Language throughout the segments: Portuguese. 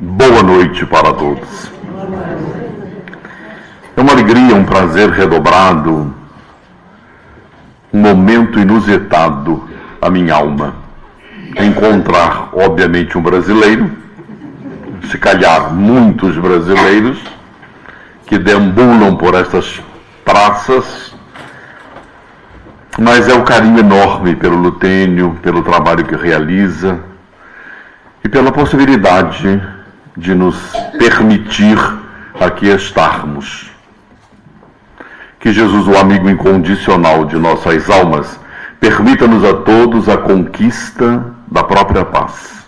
Boa noite para todos. É uma alegria, um prazer redobrado, um momento inusitado à minha alma. Encontrar, obviamente, um brasileiro, se calhar muitos brasileiros, que deambulam por essas praças, mas é o carinho enorme pelo Lutênio, pelo trabalho que realiza e pela possibilidade de nos permitir aqui estarmos. Que Jesus, o amigo incondicional de nossas almas, permita-nos a todos a conquista da própria paz.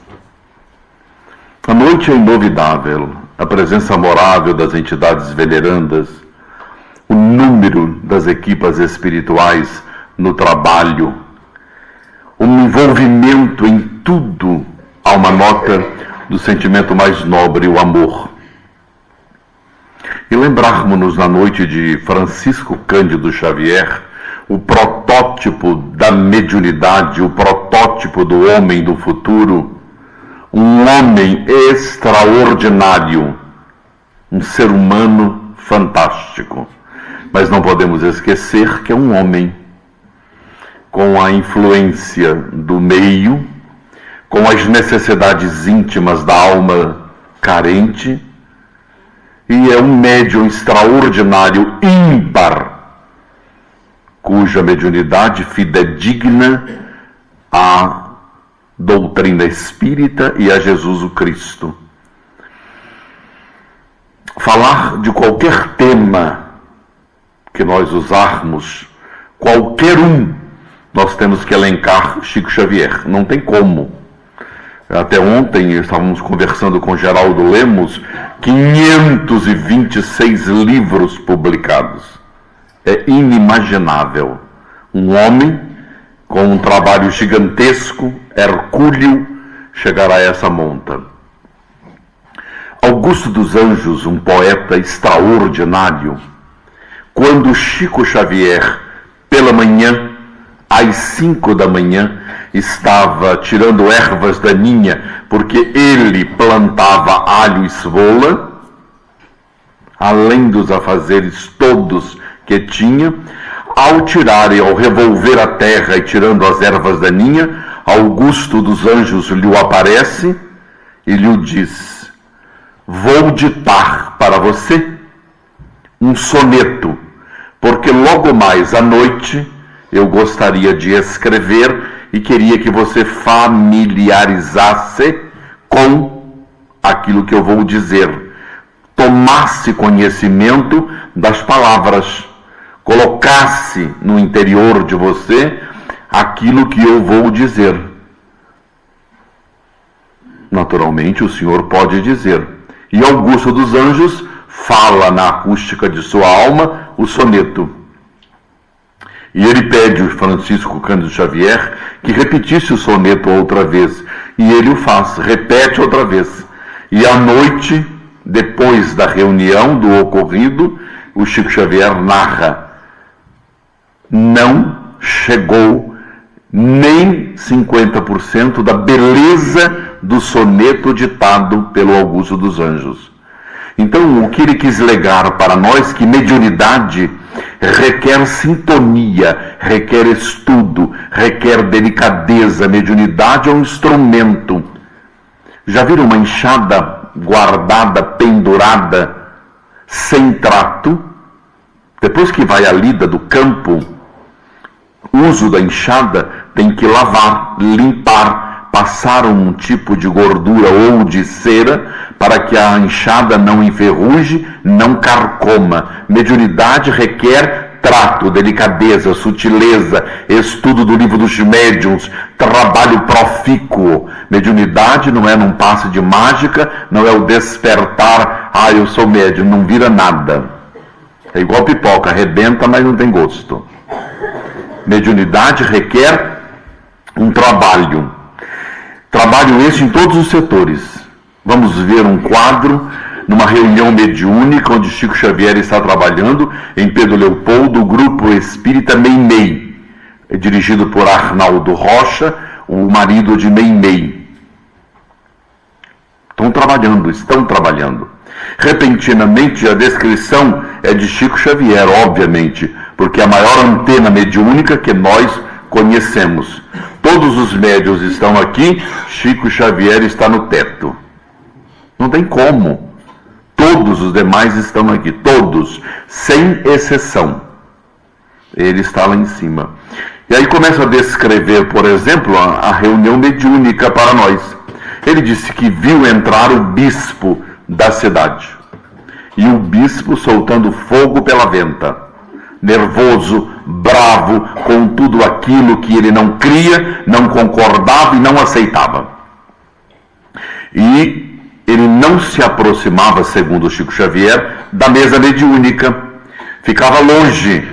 A noite é inovidável, a presença amorável das entidades venerandas, o número das equipas espirituais no trabalho, um envolvimento em tudo, há uma nota do sentimento mais nobre, o amor. E lembrarmos-nos na noite de Francisco Cândido Xavier, o protótipo da mediunidade, o protótipo do homem do futuro, um homem extraordinário, um ser humano fantástico. Mas não podemos esquecer que é um homem com a influência do meio, com as necessidades íntimas da alma carente, e é um médium extraordinário, ímpar, cuja mediunidade fidedigna à doutrina espírita e a Jesus o Cristo. Falar de qualquer tema que nós usarmos, qualquer um, nós temos que elencar Chico Xavier, não tem como. Até ontem estávamos conversando com Geraldo Lemos, 526 livros publicados. É inimaginável. Um homem com um trabalho gigantesco, hercúleo, chegar a essa monta. Augusto dos Anjos, um poeta extraordinário, quando Chico Xavier, pela manhã, às 5 da manhã, estava tirando ervas daninhas, porque ele plantava alho e cebola, além dos afazeres todos que tinha. Ao tirar e ao revolver a terra e tirando as ervas daninhas, Augusto dos Anjos lhe aparece e lhe diz: vou ditar para você um soneto, porque logo mais à noite eu gostaria de escrever e queria que você familiarizasse com aquilo que eu vou dizer, tomasse conhecimento das palavras, colocasse no interior de você aquilo que eu vou dizer. Naturalmente, o senhor pode dizer. E Augusto dos Anjos fala na acústica de sua alma o soneto. E ele pede ao Francisco Cândido Xavier que repetisse o soneto outra vez. E ele o faz, repete outra vez. E à noite, depois da reunião do ocorrido, o Chico Xavier narra: não chegou nem 50% da beleza do soneto ditado pelo Augusto dos Anjos. Então, o que ele quis legar para nós, que mediunidade requer sintonia, requer estudo, requer delicadeza. Mediunidade é um instrumento. Já viram uma enxada guardada, pendurada, sem trato? Depois que vai a lida do campo, o uso da enxada tem que lavar, limpar, passar um tipo de gordura ou de cera para que a enxada não enferruje, não carcoma. Mediunidade requer trato, delicadeza, sutileza, estudo do livro dos médiuns, trabalho profícuo. Mediunidade não é num passe de mágica, não é o despertar, eu sou médium, não vira nada. É igual pipoca, arrebenta, mas não tem gosto. Mediunidade requer um trabalho. Trabalho esse em todos os setores. Vamos ver um quadro numa reunião mediúnica onde Chico Xavier está trabalhando em Pedro Leopoldo, o grupo espírita Meimei, dirigido por Arnaldo Rocha, o marido de Meimei. estão trabalhando. Repentinamente, a descrição é de Chico Xavier, obviamente, porque é a maior antena mediúnica que nós conhecemos. Todos os médiuns estão aqui, Chico Xavier está no teto. Não tem como. Todos os demais estão aqui, todos, sem exceção. Ele está lá em cima. E aí começa a descrever, por exemplo, a reunião mediúnica para nós. Ele disse que viu entrar o bispo da cidade. E o bispo soltando fogo pela venta. Nervoso, bravo, com tudo aquilo que ele não cria, não concordava e não aceitava. E ele não se aproximava, segundo Chico Xavier, da mesa mediúnica. Ficava longe,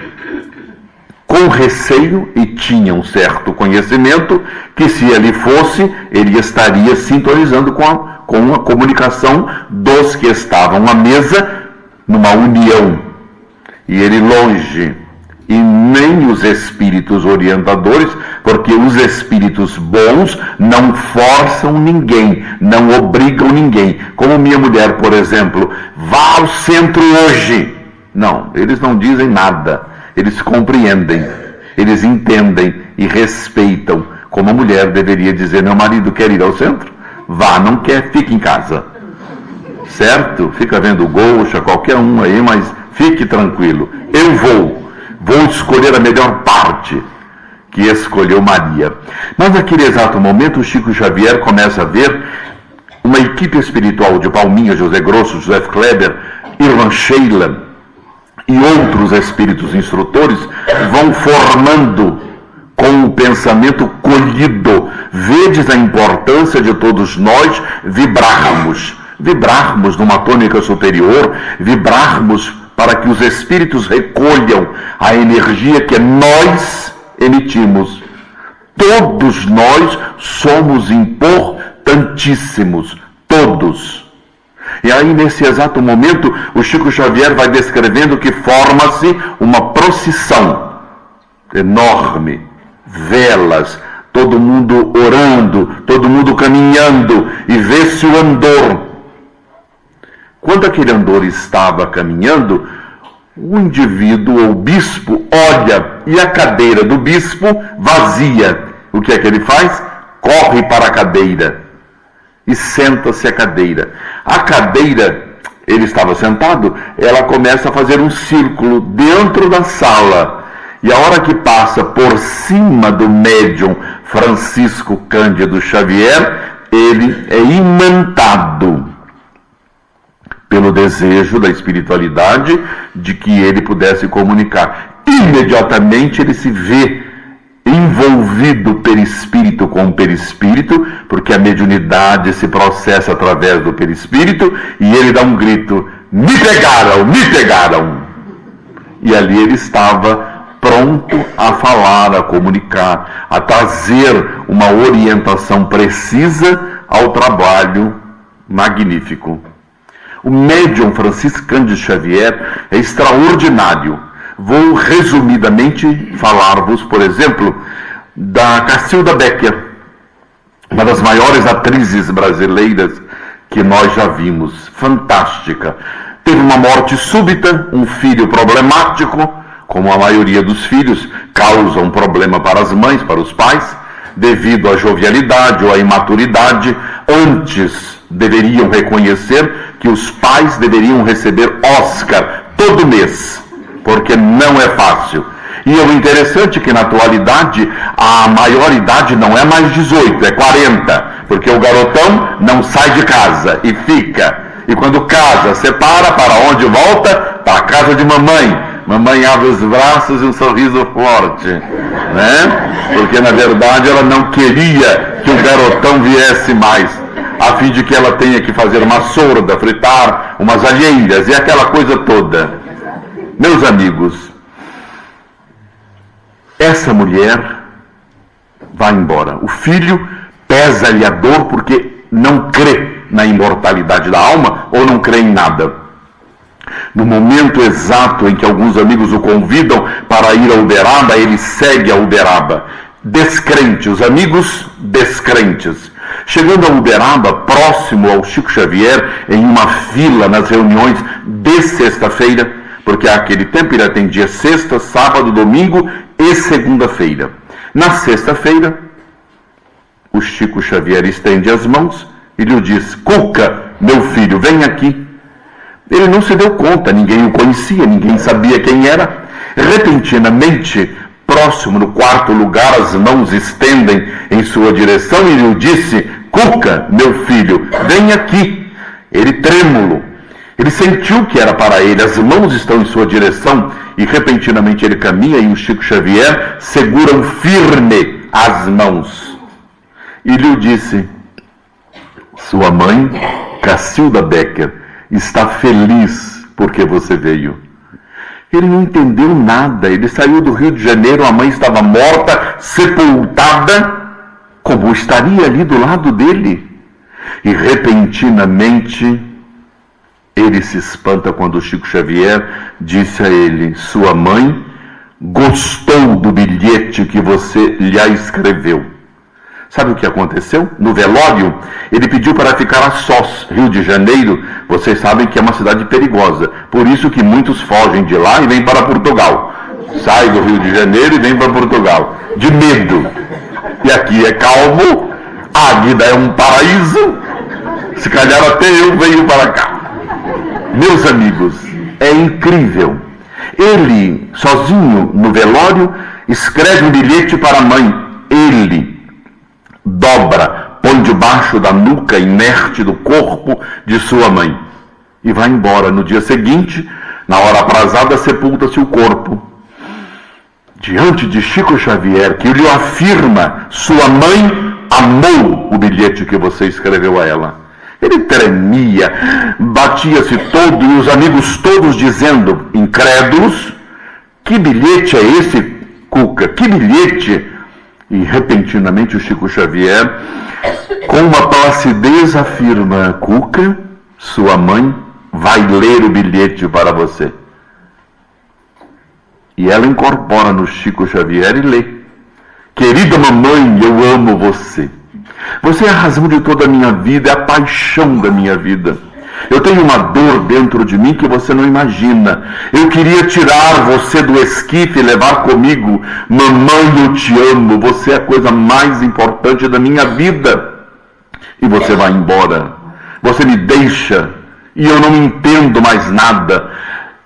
com receio, e tinha um certo conhecimento que, se ele fosse, ele estaria sintonizando com a comunicação dos que estavam à mesa, numa união. E ele longe, e nem os espíritos orientadores, porque os espíritos bons não forçam ninguém, não obrigam ninguém. Como minha mulher, por exemplo, vá ao centro hoje. Não, eles não dizem nada, eles compreendem, eles entendem e respeitam, como a mulher deveria dizer: meu marido quer ir ao centro? Vá, não quer, fique em casa. Certo? Fica vendo Gaucha, qualquer um aí, mas fique tranquilo. Eu vou escolher a melhor parte, que escolheu Maria. Mas naquele exato momento, o Chico Xavier começa a ver uma equipe espiritual de Palminha, José Grosso, José Kleber, Irmã Sheila e outros espíritos instrutores vão formando com o pensamento colhido. Vedes a importância de todos nós vibrarmos numa tônica superior, vibrarmos para que os espíritos recolham a energia que nós emitimos. Todos nós somos importantíssimos, todos. E aí, nesse exato momento, o Chico Xavier vai descrevendo que forma-se uma procissão enorme, velas, todo mundo orando, todo mundo caminhando, e vê-se o andor. Quando aquele andor estava caminhando, o indivíduo ou o bispo olha, e a cadeira do bispo vazia. O que é que ele faz? Corre para a cadeira e senta-se à cadeira. A cadeira, ele estava sentado, ela começa a fazer um círculo dentro da sala. E a hora que passa por cima do médium Francisco Cândido Xavier, ele é imantado pelo desejo da espiritualidade de que ele pudesse comunicar. Imediatamente ele se vê envolvido perispírito com perispírito, porque a mediunidade se processa através do perispírito, e ele dá um grito: me pegaram, me pegaram! E ali ele estava pronto a falar, a comunicar, a trazer uma orientação precisa ao trabalho magnífico. O médium Francisco Cândido Xavier é extraordinário. Vou resumidamente falar-vos, por exemplo, da Cacilda Becker, uma das maiores atrizes brasileiras que nós já vimos. Fantástica. Teve uma morte súbita, um filho problemático, como a maioria dos filhos causa um problema para as mães, para os pais, devido à jovialidade ou à imaturidade. Antes deveriam reconhecer que os pais deveriam receber Oscar todo mês, porque não é fácil. E o interessante é que na atualidade a maioridade não é mais 18, é 40, porque o garotão não sai de casa e fica. E quando casa, separa, para onde volta? Para a casa de mamãe. Mamãe abre os braços e um sorriso forte, né? Porque na verdade ela não queria que o garotão viesse mais, a fim de que ela tenha que fazer uma sorda, fritar umas alheiras e aquela coisa toda. Meus amigos, essa mulher vai embora. O filho pesa-lhe a dor porque não crê na imortalidade da alma ou não crê em nada. No momento exato em que alguns amigos o convidam para ir a Uberaba, ele segue a Uberaba. Descrente, os amigos descrentes. Chegando a Uberaba, próximo ao Chico Xavier, em uma fila nas reuniões de sexta-feira, porque naquele tempo ele atendia sexta, sábado, domingo e segunda-feira. Na sexta-feira, o Chico Xavier estende as mãos e lhe diz: Cuca, meu filho, vem aqui. Ele não se deu conta, ninguém o conhecia, ninguém sabia quem era. Repentinamente, próximo no quarto lugar, as mãos estendem em sua direção e lhe disse: Cuca, meu filho, vem aqui. Ele trêmulo, ele sentiu que era para ele, as mãos estão em sua direção e repentinamente ele caminha e o Chico Xavier seguram firme as mãos. E lhe disse: sua mãe, Cacilda Becker, está feliz porque você veio. Ele não entendeu nada, ele saiu do Rio de Janeiro, a mãe estava morta, sepultada, como estaria ali do lado dele? E repentinamente ele se espanta quando o Chico Xavier disse a ele: sua mãe gostou do bilhete que você lhe escreveu. Sabe o que aconteceu? No velório, ele pediu para ficar a sós. Rio de Janeiro, vocês sabem que é uma cidade perigosa. Por isso que muitos fogem de lá e vêm para Portugal. Saem do Rio de Janeiro e vêm para Portugal. De medo. E aqui é calmo, Águeda é um paraíso. Se calhar até eu venho para cá. Meus amigos, é incrível. Ele, sozinho no velório, escreve um bilhete para a mãe. Ele dobra, põe debaixo da nuca inerte do corpo de sua mãe e vai embora. No dia seguinte, na hora aprazada, sepulta-se o corpo. Diante de Chico Xavier, que lhe afirma: sua mãe amou o bilhete que você escreveu a ela. Ele tremia, batia-se todo e os amigos todos dizendo, incrédulos: que bilhete é esse, Cuca? Que bilhete? E repentinamente o Chico Xavier, com uma placidez, afirma: Cuca, sua mãe vai ler o bilhete para você. E ela incorpora no Chico Xavier e lê: querida mamãe, eu amo você. Você é a razão de toda a minha vida, é a paixão da minha vida. Eu tenho uma dor dentro de mim que você não imagina. Eu queria tirar você do esquife e levar comigo. Mamãe, eu te amo. Você é a coisa mais importante da minha vida. E você vai embora. Você me deixa. E eu não entendo mais nada.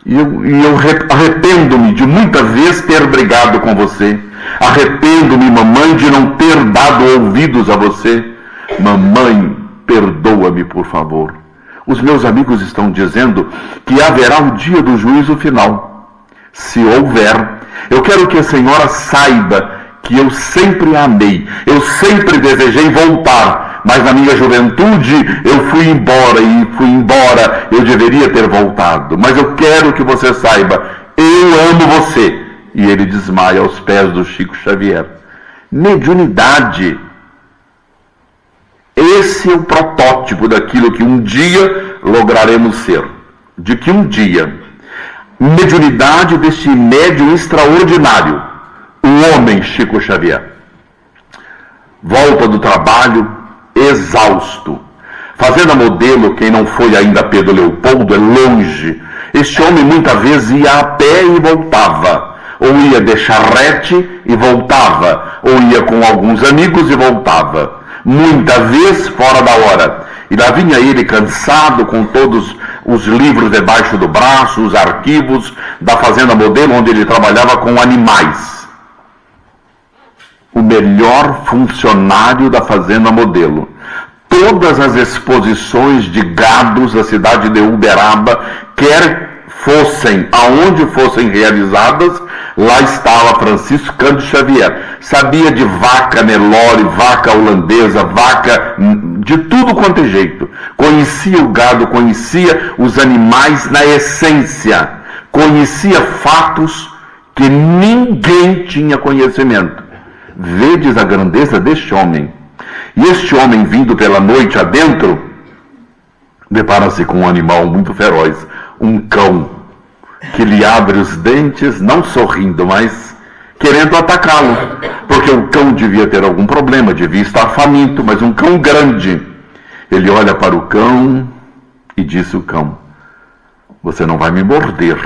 E eu arrependo-me de muita vez ter brigado com você. Arrependo-me, mamãe, de não ter dado ouvidos a você. Mamãe, perdoa-me, por favor. Os meus amigos estão dizendo que haverá o dia do juízo final. Se houver, eu quero que a senhora saiba que eu sempre a amei, eu sempre desejei voltar, mas na minha juventude eu fui embora, eu deveria ter voltado. Mas eu quero que você saiba, eu amo você. E ele desmaia aos pés do Chico Xavier. Mediunidade. Esse é o protótipo daquilo que um dia lograremos ser. De que um dia, mediunidade desse médium extraordinário, o homem Chico Xavier. Volta do trabalho, exausto. Fazendo a modelo, quem não foi ainda a Pedro Leopoldo, é longe. Este homem muitas vezes ia a pé e voltava. Ou ia de charrete e voltava. Ou ia com alguns amigos e voltava. Muita vez fora da hora. E lá vinha ele cansado, com todos os livros debaixo do braço, os arquivos da Fazenda Modelo, onde ele trabalhava com animais. O melhor funcionário da Fazenda Modelo. Todas as exposições de gados da cidade de Uberaba, quer fossem, aonde fossem realizadas, lá estava Francisco Cândido Xavier. Sabia de vaca Nelore, vaca holandesa, vaca de tudo quanto é jeito. Conhecia o gado, conhecia os animais na essência. Conhecia fatos que ninguém tinha conhecimento. Vedes a grandeza deste homem. E este homem, vindo pela noite adentro, depara-se com um animal muito feroz, um cão, que lhe abre os dentes, não sorrindo, mas querendo atacá-lo, porque o cão devia ter algum problema, devia estar faminto, mas um cão grande. Ele olha para o cão e disse o cão: você não vai me morder,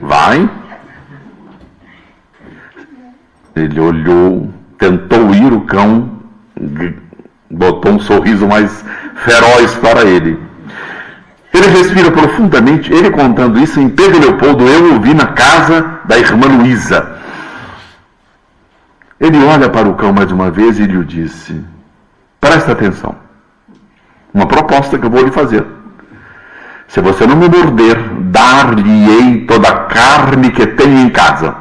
vai? Ele olhou, tentou ir, o cão botou um sorriso mais feroz para ele. Ele respira profundamente. Ele contando isso em Pedro Leopoldo, eu ouvi na casa da irmã Luísa. Ele olha para o cão mais uma vez e lhe disse: presta atenção, uma proposta que eu vou lhe fazer. Se você não me morder, dar-lhe-ei toda a carne que tenho em casa.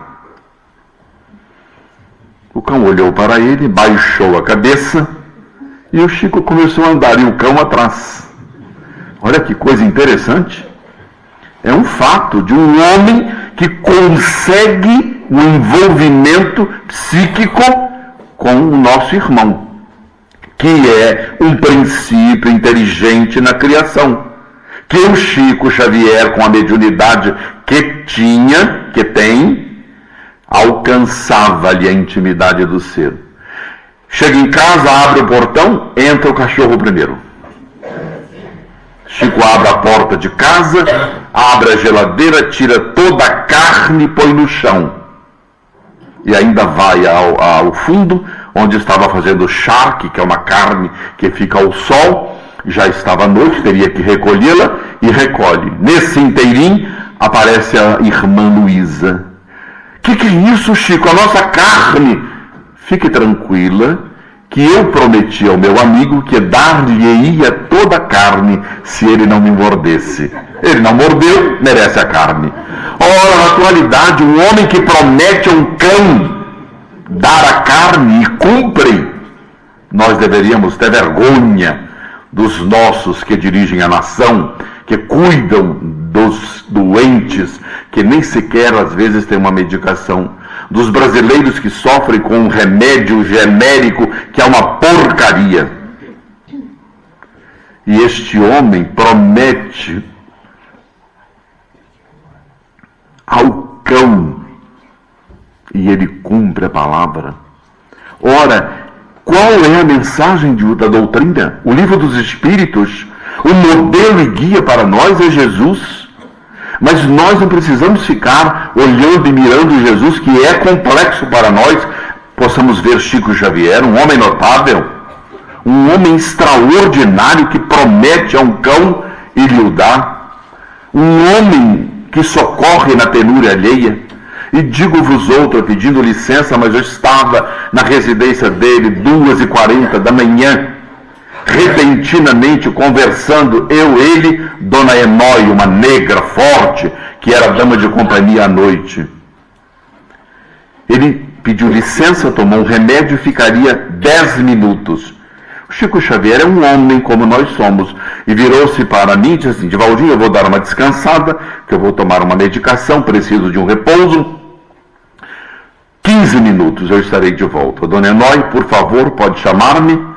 O cão olhou para ele, baixou a cabeça e o Chico começou a andar e o cão atrás. Olha que coisa interessante. É um fato de um homem que consegue o envolvimento psíquico com o nosso irmão, que é um princípio inteligente na criação, que o Chico Xavier, com a mediunidade que tem, alcançava-lhe a intimidade do ser. Chega em casa, abre o portão, entra o cachorro primeiro. Chico abre a porta de casa, abre a geladeira, tira toda a carne e põe no chão. E ainda vai ao fundo, onde estava fazendo charque, que é uma carne que fica ao sol. Já estava à noite, teria que recolhê-la, e recolhe. Nesse inteirinho aparece a irmã Luísa. Que é isso, Chico? A nossa carne. Fique tranquila, que eu prometi ao meu amigo que dar-lhe-ia toda a carne se ele não me mordesse. Ele não mordeu, merece a carne. Ora, na atualidade, um homem que promete a um cão dar a carne e cumpre, nós deveríamos ter vergonha dos nossos que dirigem a nação, que cuidam dos doentes, que nem sequer às vezes têm uma medicação, dos brasileiros que sofrem com um remédio genérico que é uma porcaria. E este homem promete ao cão e ele cumpre a palavra. Ora, qual é a mensagem da doutrina? O livro dos Espíritos, o modelo e guia para nós é Jesus. Mas nós não precisamos ficar olhando e mirando Jesus, que é complexo para nós. Possamos ver Chico Xavier, um homem notável, um homem extraordinário que promete a um cão e lhe o dá. Um homem que socorre na penúria alheia. E digo-vos outra, pedindo licença, mas eu estava na residência dele, 2h40 da manhã, repentinamente conversando, ele, Dona Enói, uma negra forte, que era dama de companhia à noite. Ele pediu licença, tomou um remédio e ficaria 10 minutos. O Chico Xavier é um homem como nós somos, e virou-se para mim e disse assim: Divaldinho, eu vou dar uma descansada, que eu vou tomar uma medicação, preciso de um repouso. 15 minutos eu estarei de volta. Dona Enói, por favor, pode chamar-me?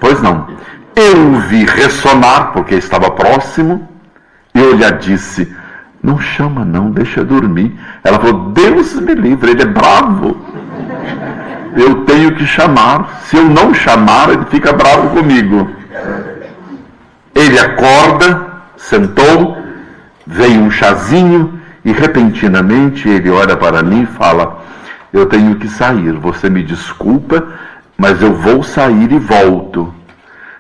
Pois não. Eu vi ressonar, porque estava próximo, e eu lhe disse: não chama não, deixa dormir. Ela falou: Deus me livre, ele é bravo. Eu tenho que chamar. Se eu não chamar, ele fica bravo comigo. Ele acorda, sentou, veio um chazinho, e repentinamente ele olha para mim e fala: eu tenho que sair, você me desculpa, mas eu vou sair e volto.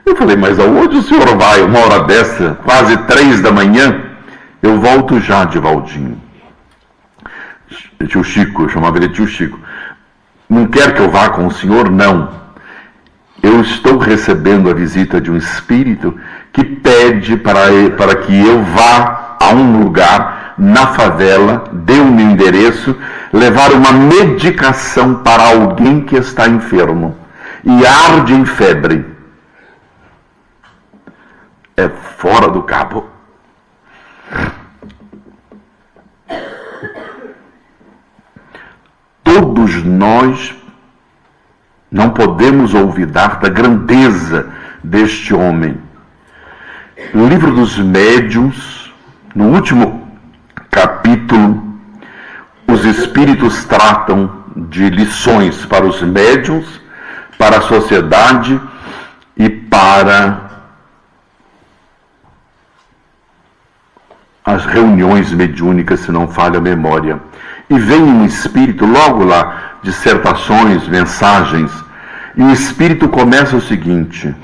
Eu falei: mas aonde o senhor vai uma hora dessa, quase 3 da manhã? Eu volto já, Divaldinho. Tio Chico, eu chamava ele Tio Chico. Não quer que eu vá com o senhor? Não. Eu estou recebendo a visita de um espírito que pede para que eu vá a um lugar na favela, dê o meu endereço, levar uma medicação para alguém que está enfermo e arde em febre. É fora do cabo. Todos nós não podemos olvidar da grandeza deste homem. No livro dos Médiuns, no último capítulo, os espíritos tratam de lições para os médiuns, para a sociedade e para as reuniões mediúnicas, se não falha a memória. E vem um espírito, logo lá, dissertações, mensagens, e o espírito começa o seguinte: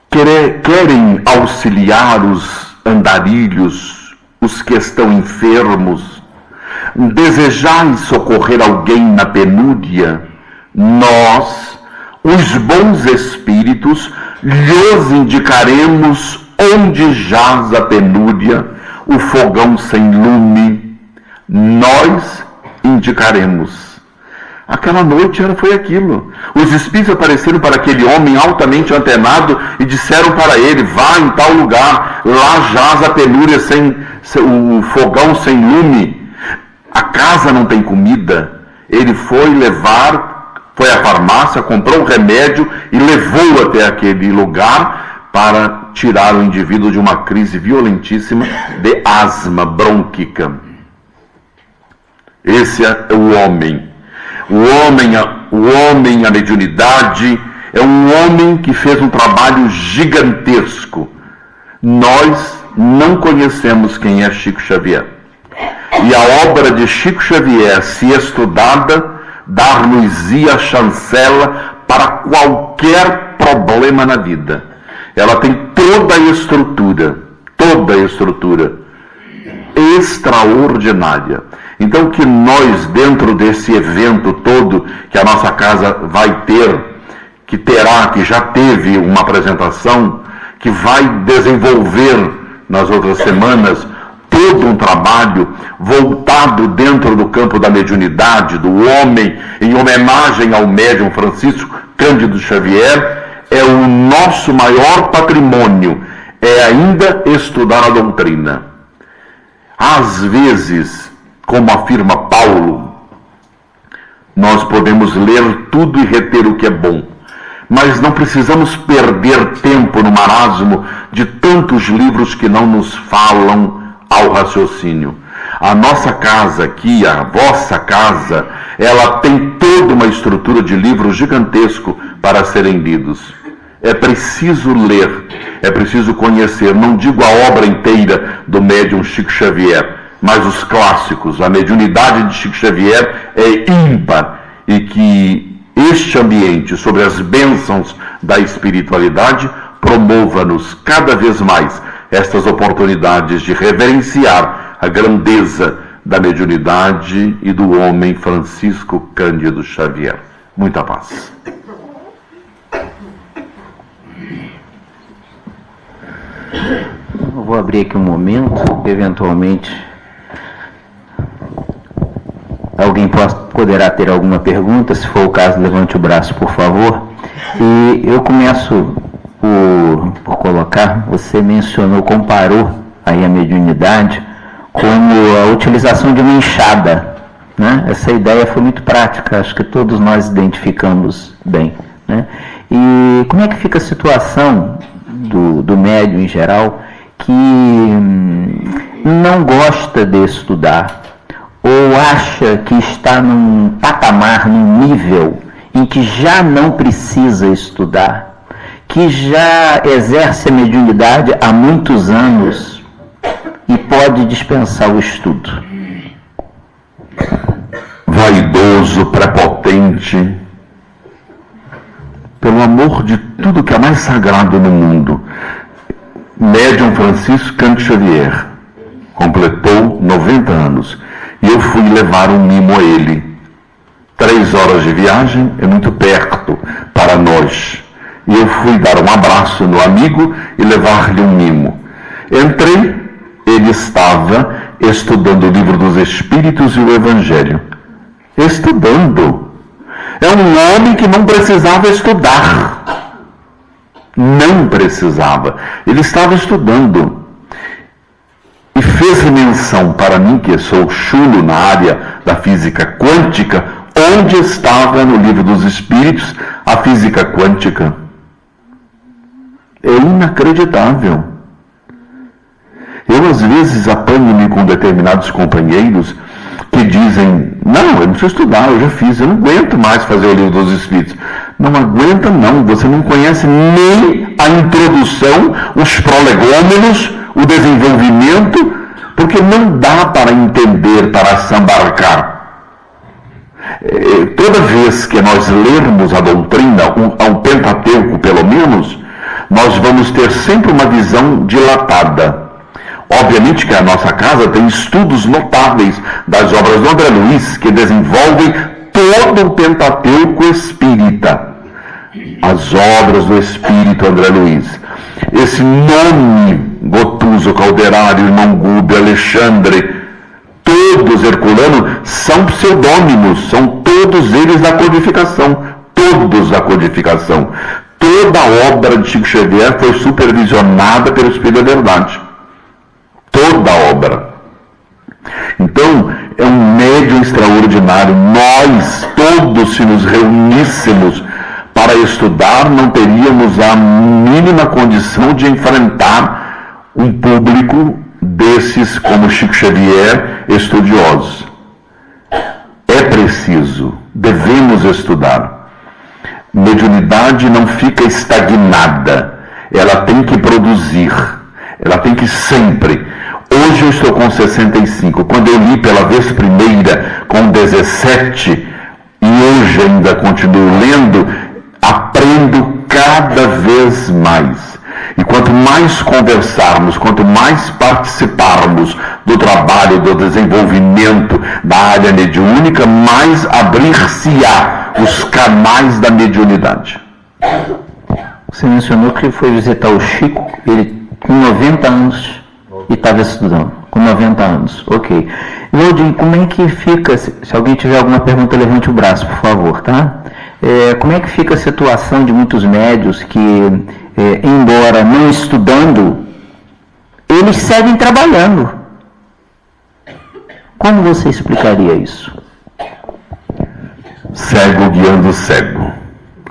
querem auxiliar os andarilhos, os que estão enfermos, desejai socorrer alguém na penúria, nós, os bons espíritos, lhes indicaremos onde jaz a penúria, o fogão sem lume, nós indicaremos. Aquela noite foi aquilo. Os espíritos apareceram para aquele homem altamente antenado e disseram para ele: vá em tal lugar, lá jaz a penúria, o fogão sem lume, a casa não tem comida. Ele foi à farmácia, comprou um remédio e levou até aquele lugar para tirar o indivíduo de uma crise violentíssima de asma brônquica. Esse é o homem. O homem, a mediunidade, é um homem que fez um trabalho gigantesco. Nós não conhecemos quem é Chico Xavier. E a obra de Chico Xavier, se estudada, dar-nos-ia chancela para qualquer problema na vida. Ela tem toda a estrutura extraordinária. Então, que nós, dentro desse evento todo que a nossa casa vai ter, que já teve uma apresentação, que vai desenvolver nas outras semanas todo um trabalho voltado dentro do campo da mediunidade, do homem, em homenagem ao médium Francisco Cândido Xavier, é o nosso maior patrimônio, é ainda estudar a doutrina. Às vezes, como afirma Paulo, nós podemos ler tudo e reter o que é bom, mas não precisamos perder tempo no marasmo de tantos livros que não nos falam ao raciocínio. A nossa casa aqui, a vossa casa, ela tem toda uma estrutura de livros gigantesco para serem lidos. É preciso ler, é preciso conhecer, não digo a obra inteira do médium Chico Xavier, mas os clássicos. A mediunidade de Chico Xavier é ímpar, e que este ambiente sobre as bênçãos da espiritualidade promova-nos cada vez mais estas oportunidades de reverenciar a grandeza da mediunidade e do homem Francisco Cândido Xavier. Muita paz. Eu vou abrir aqui um momento, eventualmente alguém poderá ter alguma pergunta. Se for o caso, levante o braço, por favor. E eu começo por colocar, você comparou aí a mediunidade como a utilização de uma enxada, né? Essa ideia foi muito prática, acho que todos nós identificamos bem, né? E como é que fica a situação do médium em geral que não gosta de estudar, ou acha que está num patamar, num nível em que já não precisa estudar, que já exerce a mediunidade há muitos anos e pode dispensar o estudo? Vaidoso, prepotente, pelo amor de tudo que é mais sagrado no mundo. Médium Francisco Cândido Xavier completou 90 anos e eu fui levar um mimo a ele. 3 horas de viagem é muito perto para nós. E eu fui dar um abraço no amigo e levar-lhe um mimo. Entrei, ele estava estudando o Livro dos Espíritos e o Evangelho. Estudando. É um homem que não precisava estudar. Não precisava. Ele estava estudando. E fez menção para mim, que sou chulo na área da física quântica, onde estava no Livro dos Espíritos a física quântica. É inacreditável. Eu às vezes apanho-me com determinados companheiros que dizem, não, eu não preciso estudar, eu já fiz, eu não aguento mais fazer o livro dos Espíritos. Não aguenta não, você não conhece nem a introdução, os prolegômenos, o desenvolvimento, porque não dá para entender, para sambarcar. Toda vez que nós lermos a doutrina, ao Pentateuco pelo menos, nós vamos ter sempre uma visão dilatada. Obviamente que a nossa casa tem estudos notáveis das obras do André Luiz, que desenvolvem todo o Pentateuco espírita. As obras do Espírito André Luiz. Esse nome, Gotuso, Calderário, Irmão Gúbio, Alexandre, todos Herculano, são pseudônimos, são todos eles da codificação. Todos da codificação. Toda a obra de Chico Xavier foi supervisionada pelo Espírito da Verdade. Toda a obra. Então, é um médium extraordinário. Nós, todos, se nos reuníssemos para estudar, não teríamos a mínima condição de enfrentar um público desses, como Chico Xavier, estudiosos. É preciso, devemos estudar. Mediunidade não fica estagnada, ela tem que produzir, ela tem que sempre. Hoje eu estou com 65, quando eu li pela vez primeira com 17, e hoje ainda continuo lendo, aprendo cada vez mais. E quanto mais conversarmos, quanto mais participarmos do trabalho, do desenvolvimento da área mediúnica, mais abrir-se-á os canais da mediunidade. Você mencionou que foi visitar o Chico, ele com 90 anos e estava estudando. Com 90 anos, ok. Valdir, como é que fica, se alguém tiver alguma pergunta, levante o braço, por favor, tá? Como é que fica a situação de muitos médios que, embora não estudando, eles seguem trabalhando? Como você explicaria isso? Cego guiando cego.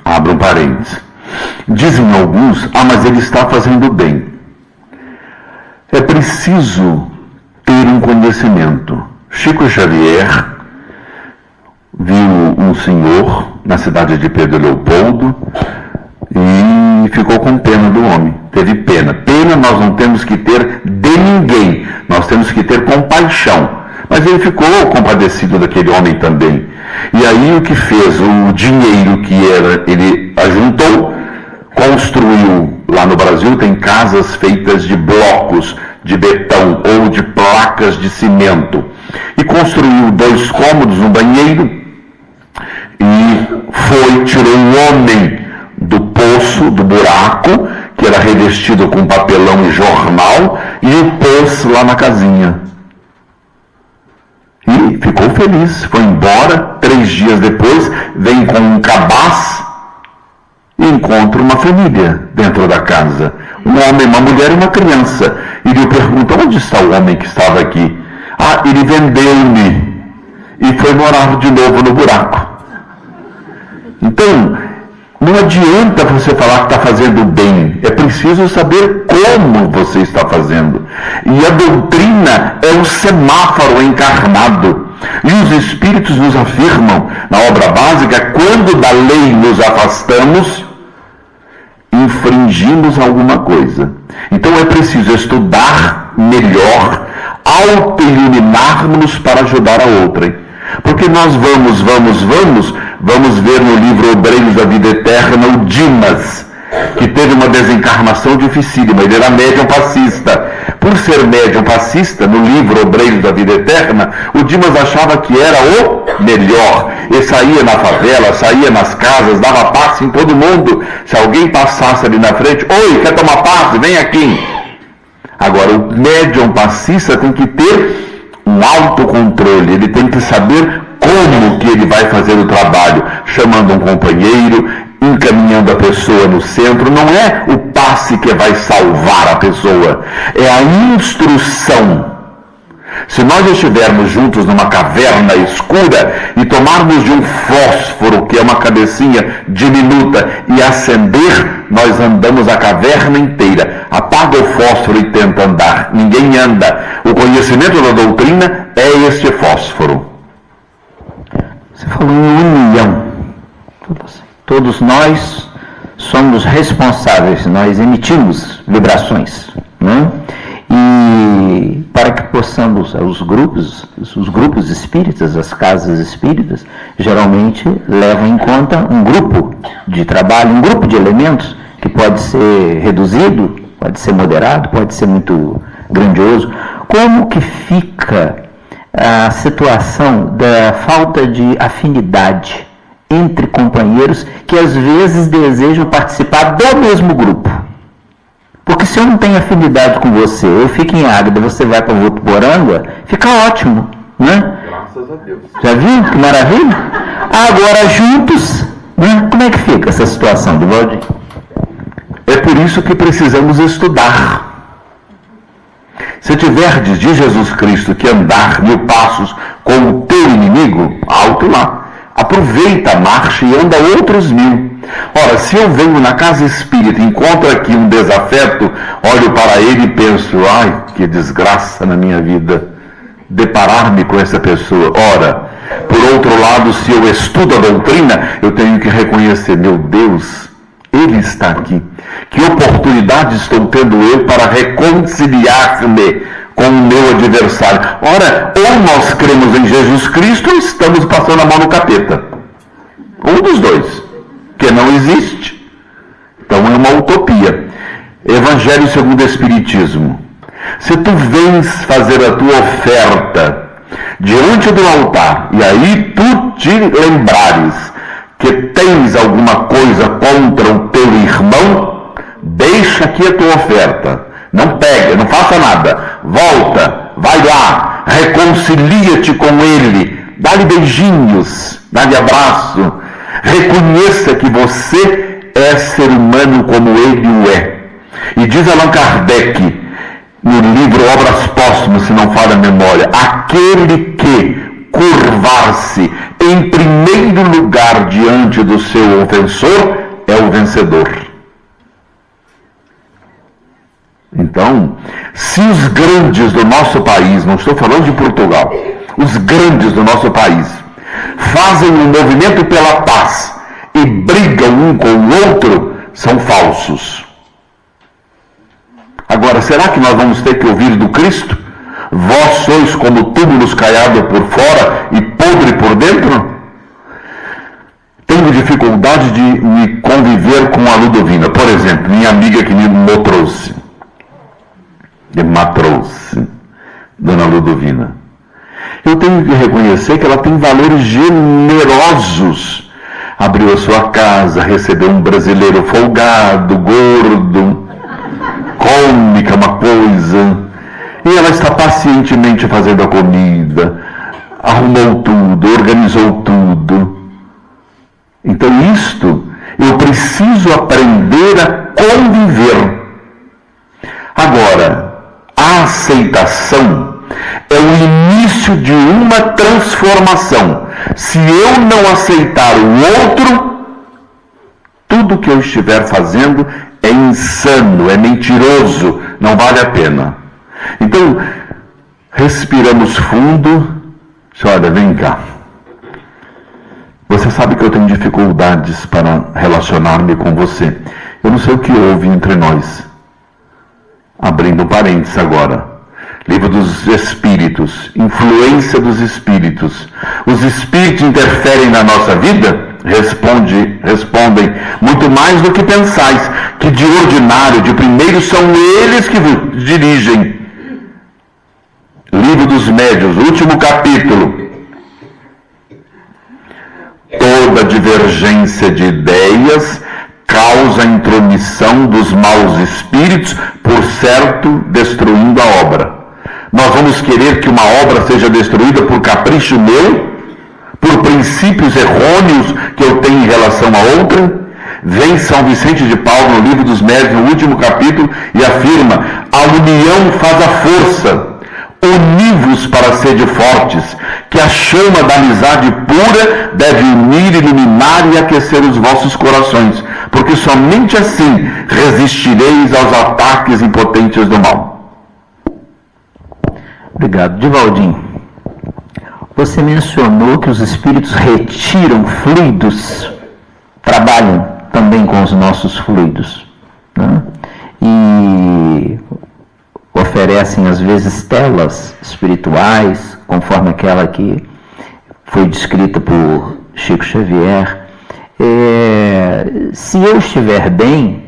Abra um parênteses. Dizem alguns, mas ele está fazendo bem. É preciso ter um conhecimento. Chico Xavier viu um senhor na cidade de Pedro Leopoldo e ficou com pena do homem. Teve pena. Pena nós não temos que ter de ninguém. Nós temos que ter compaixão. Mas ele ficou compadecido daquele homem também. E aí o que fez? O dinheiro que ele ajuntou, construiu, lá no Brasil tem casas feitas de blocos de betão ou de placas de cimento. E construiu 2 cômodos, um banheiro, e tirou o homem do poço, do buraco, que era revestido com papelão e jornal, e o pôs lá na casinha. E ficou feliz, foi embora. 3 dias depois, vem com um cabaz e encontra uma família dentro da casa. Um homem, uma mulher e uma criança. E lhe pergunta, onde está o homem que estava aqui? Ele vendeu-me e foi morar de novo no buraco. Então, não adianta você falar que está fazendo bem. É preciso saber como você está fazendo. E a doutrina é um semáforo encarnado. E os Espíritos nos afirmam, na obra básica, quando da lei nos afastamos, infringimos alguma coisa. Então é preciso estudar melhor, auto-iluminarmos para ajudar a outrem. Porque nós vamos ver no livro Obreiros da Vida Eterna o Dimas, que teve uma desencarnação dificílima. Ele era médium passista. Por ser médium passista, no livro Obreiros da Vida Eterna, o Dimas achava que era o melhor. Ele saía na favela, saía nas casas, dava passe em todo mundo. Se alguém passasse ali na frente, oi, quer tomar passe? Vem aqui. Agora, o médium passista tem que ter um autocontrole, ele tem que saber como que ele vai fazer o trabalho, chamando um companheiro, encaminhando a pessoa no centro. Não é o passe que vai salvar a pessoa, é a instrução. Se nós estivermos juntos numa caverna escura e tomarmos de um fósforo, que é uma cabecinha diminuta, e acender, nós andamos a caverna inteira. Apaga o fósforo e tenta andar. Ninguém anda. O conhecimento da doutrina é este fósforo. Você falou em união. Todos nós somos responsáveis, nós emitimos vibrações, né? E para que possamos, os grupos espíritas, as casas espíritas, geralmente levam em conta um grupo de trabalho, um grupo de elementos que pode ser reduzido, pode ser moderado, pode ser muito grandioso. Como que fica a situação da falta de afinidade entre companheiros que às vezes desejam participar do mesmo grupo? Porque se eu não tenho afinidade com você, eu fico em Águeda, você vai para Votuporanga, fica ótimo, né? Graças a Deus. Já viu? Que maravilha? Agora, juntos, né? Como é que fica essa situação, Divaldi? É por isso que precisamos estudar. Se tiverdes de Jesus Cristo que andar 1000 passos com o teu inimigo, alto lá. Aproveita a marcha e anda outros 1000. Ora, se eu venho na casa espírita e encontro aqui um desafeto, olho para ele e penso, ai, que desgraça na minha vida deparar-me com essa pessoa. Ora, por outro lado, se eu estudo a doutrina, eu tenho que reconhecer, meu Deus, ele está aqui. Que oportunidade estou tendo eu para reconciliar-me com o meu adversário? Ora, ou nós cremos em Jesus Cristo ou estamos passando a mão no capeta. Um dos dois, que não existe. Então é uma utopia. Evangelho segundo o Espiritismo. Se tu vens fazer a tua oferta diante do altar, e aí tu te lembrares que tens alguma coisa contra o teu irmão, deixa aqui a tua oferta. Não pega, não faça nada. Volta, vai lá, reconcilia-te com ele, dá-lhe beijinhos, dá-lhe abraço. Reconheça que você é ser humano como ele o é. E diz Allan Kardec, no livro Obras Póstumas, se não falha a memória, aquele que curvar-se em primeiro lugar diante do seu ofensor é o vencedor. Então, se os grandes do nosso país, não estou falando de Portugal, os grandes do nosso país, fazem um movimento pela paz e brigam um com o outro, são falsos. Agora, será que nós vamos ter que ouvir do Cristo? Vós sois como túmulos caiados por fora e podre por dentro? Tenho dificuldade de me conviver com a Ludovina. Por exemplo, minha amiga que me trouxe, Dona Ludovina. Eu tenho que reconhecer que ela tem valores generosos. Abriu a sua casa, recebeu um brasileiro folgado, gordo, cômica, uma coisa. E ela está pacientemente fazendo a comida, arrumou tudo, organizou tudo. Então isto, eu preciso aprender a conviver. Agora, a aceitação é o início de uma transformação. Se eu não aceitar o outro, tudo que eu estiver fazendo é insano, é mentiroso, não vale a pena. Então, respiramos fundo. Olha, vem cá. Você sabe que eu tenho dificuldades para relacionar-me com você. Eu não sei o que houve entre nós. Abrindo parênteses agora. Livro dos Espíritos. Influência dos Espíritos. Os Espíritos interferem na nossa vida? Respondem muito mais do que pensais, que de ordinário, de primeiro, são eles que vos dirigem. Livro dos Médiuns, último capítulo. Toda divergência de ideias causa a intromissão dos maus espíritos, por certo, destruindo a obra. Nós vamos querer que uma obra seja destruída por capricho meu, por princípios errôneos que eu tenho em relação a outra? Vem São Vicente de Paulo no Livro dos Médiuns, no último capítulo, e afirma: a união faz a força. Uni-vos para sede fortes, que a chama da amizade pura deve unir, iluminar e aquecer os vossos corações, porque somente assim resistireis aos ataques impotentes do mal. Obrigado. Divaldim, você mencionou que os espíritos retiram fluidos, trabalham também com os nossos fluidos, né? E oferecem às vezes telas espirituais, conforme aquela que foi descrita por Chico Xavier. Se eu estiver bem,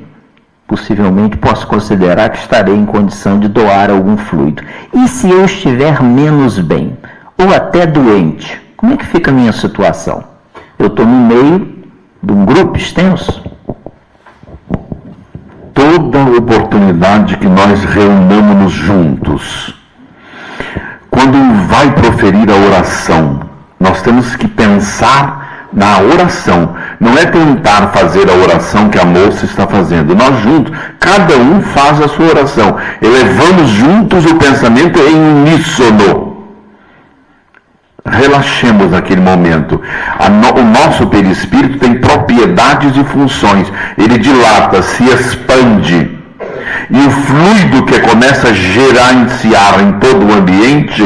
possivelmente posso considerar que estarei em condição de doar algum fluido. E se eu estiver menos bem, ou até doente, como é que fica a minha situação? Eu estou no meio de um grupo extenso? Toda oportunidade que nós reunamos juntos, quando vai proferir a oração, nós temos que pensar na oração. Não é tentar fazer a oração que a moça está fazendo. Nós juntos, cada um faz a sua oração. Elevamos juntos o pensamento em uníssono. Relaxemos naquele momento. O nosso perispírito tem propriedades e funções. Ele dilata, se expande. E o fluido que começa a gerenciar em todo o ambiente,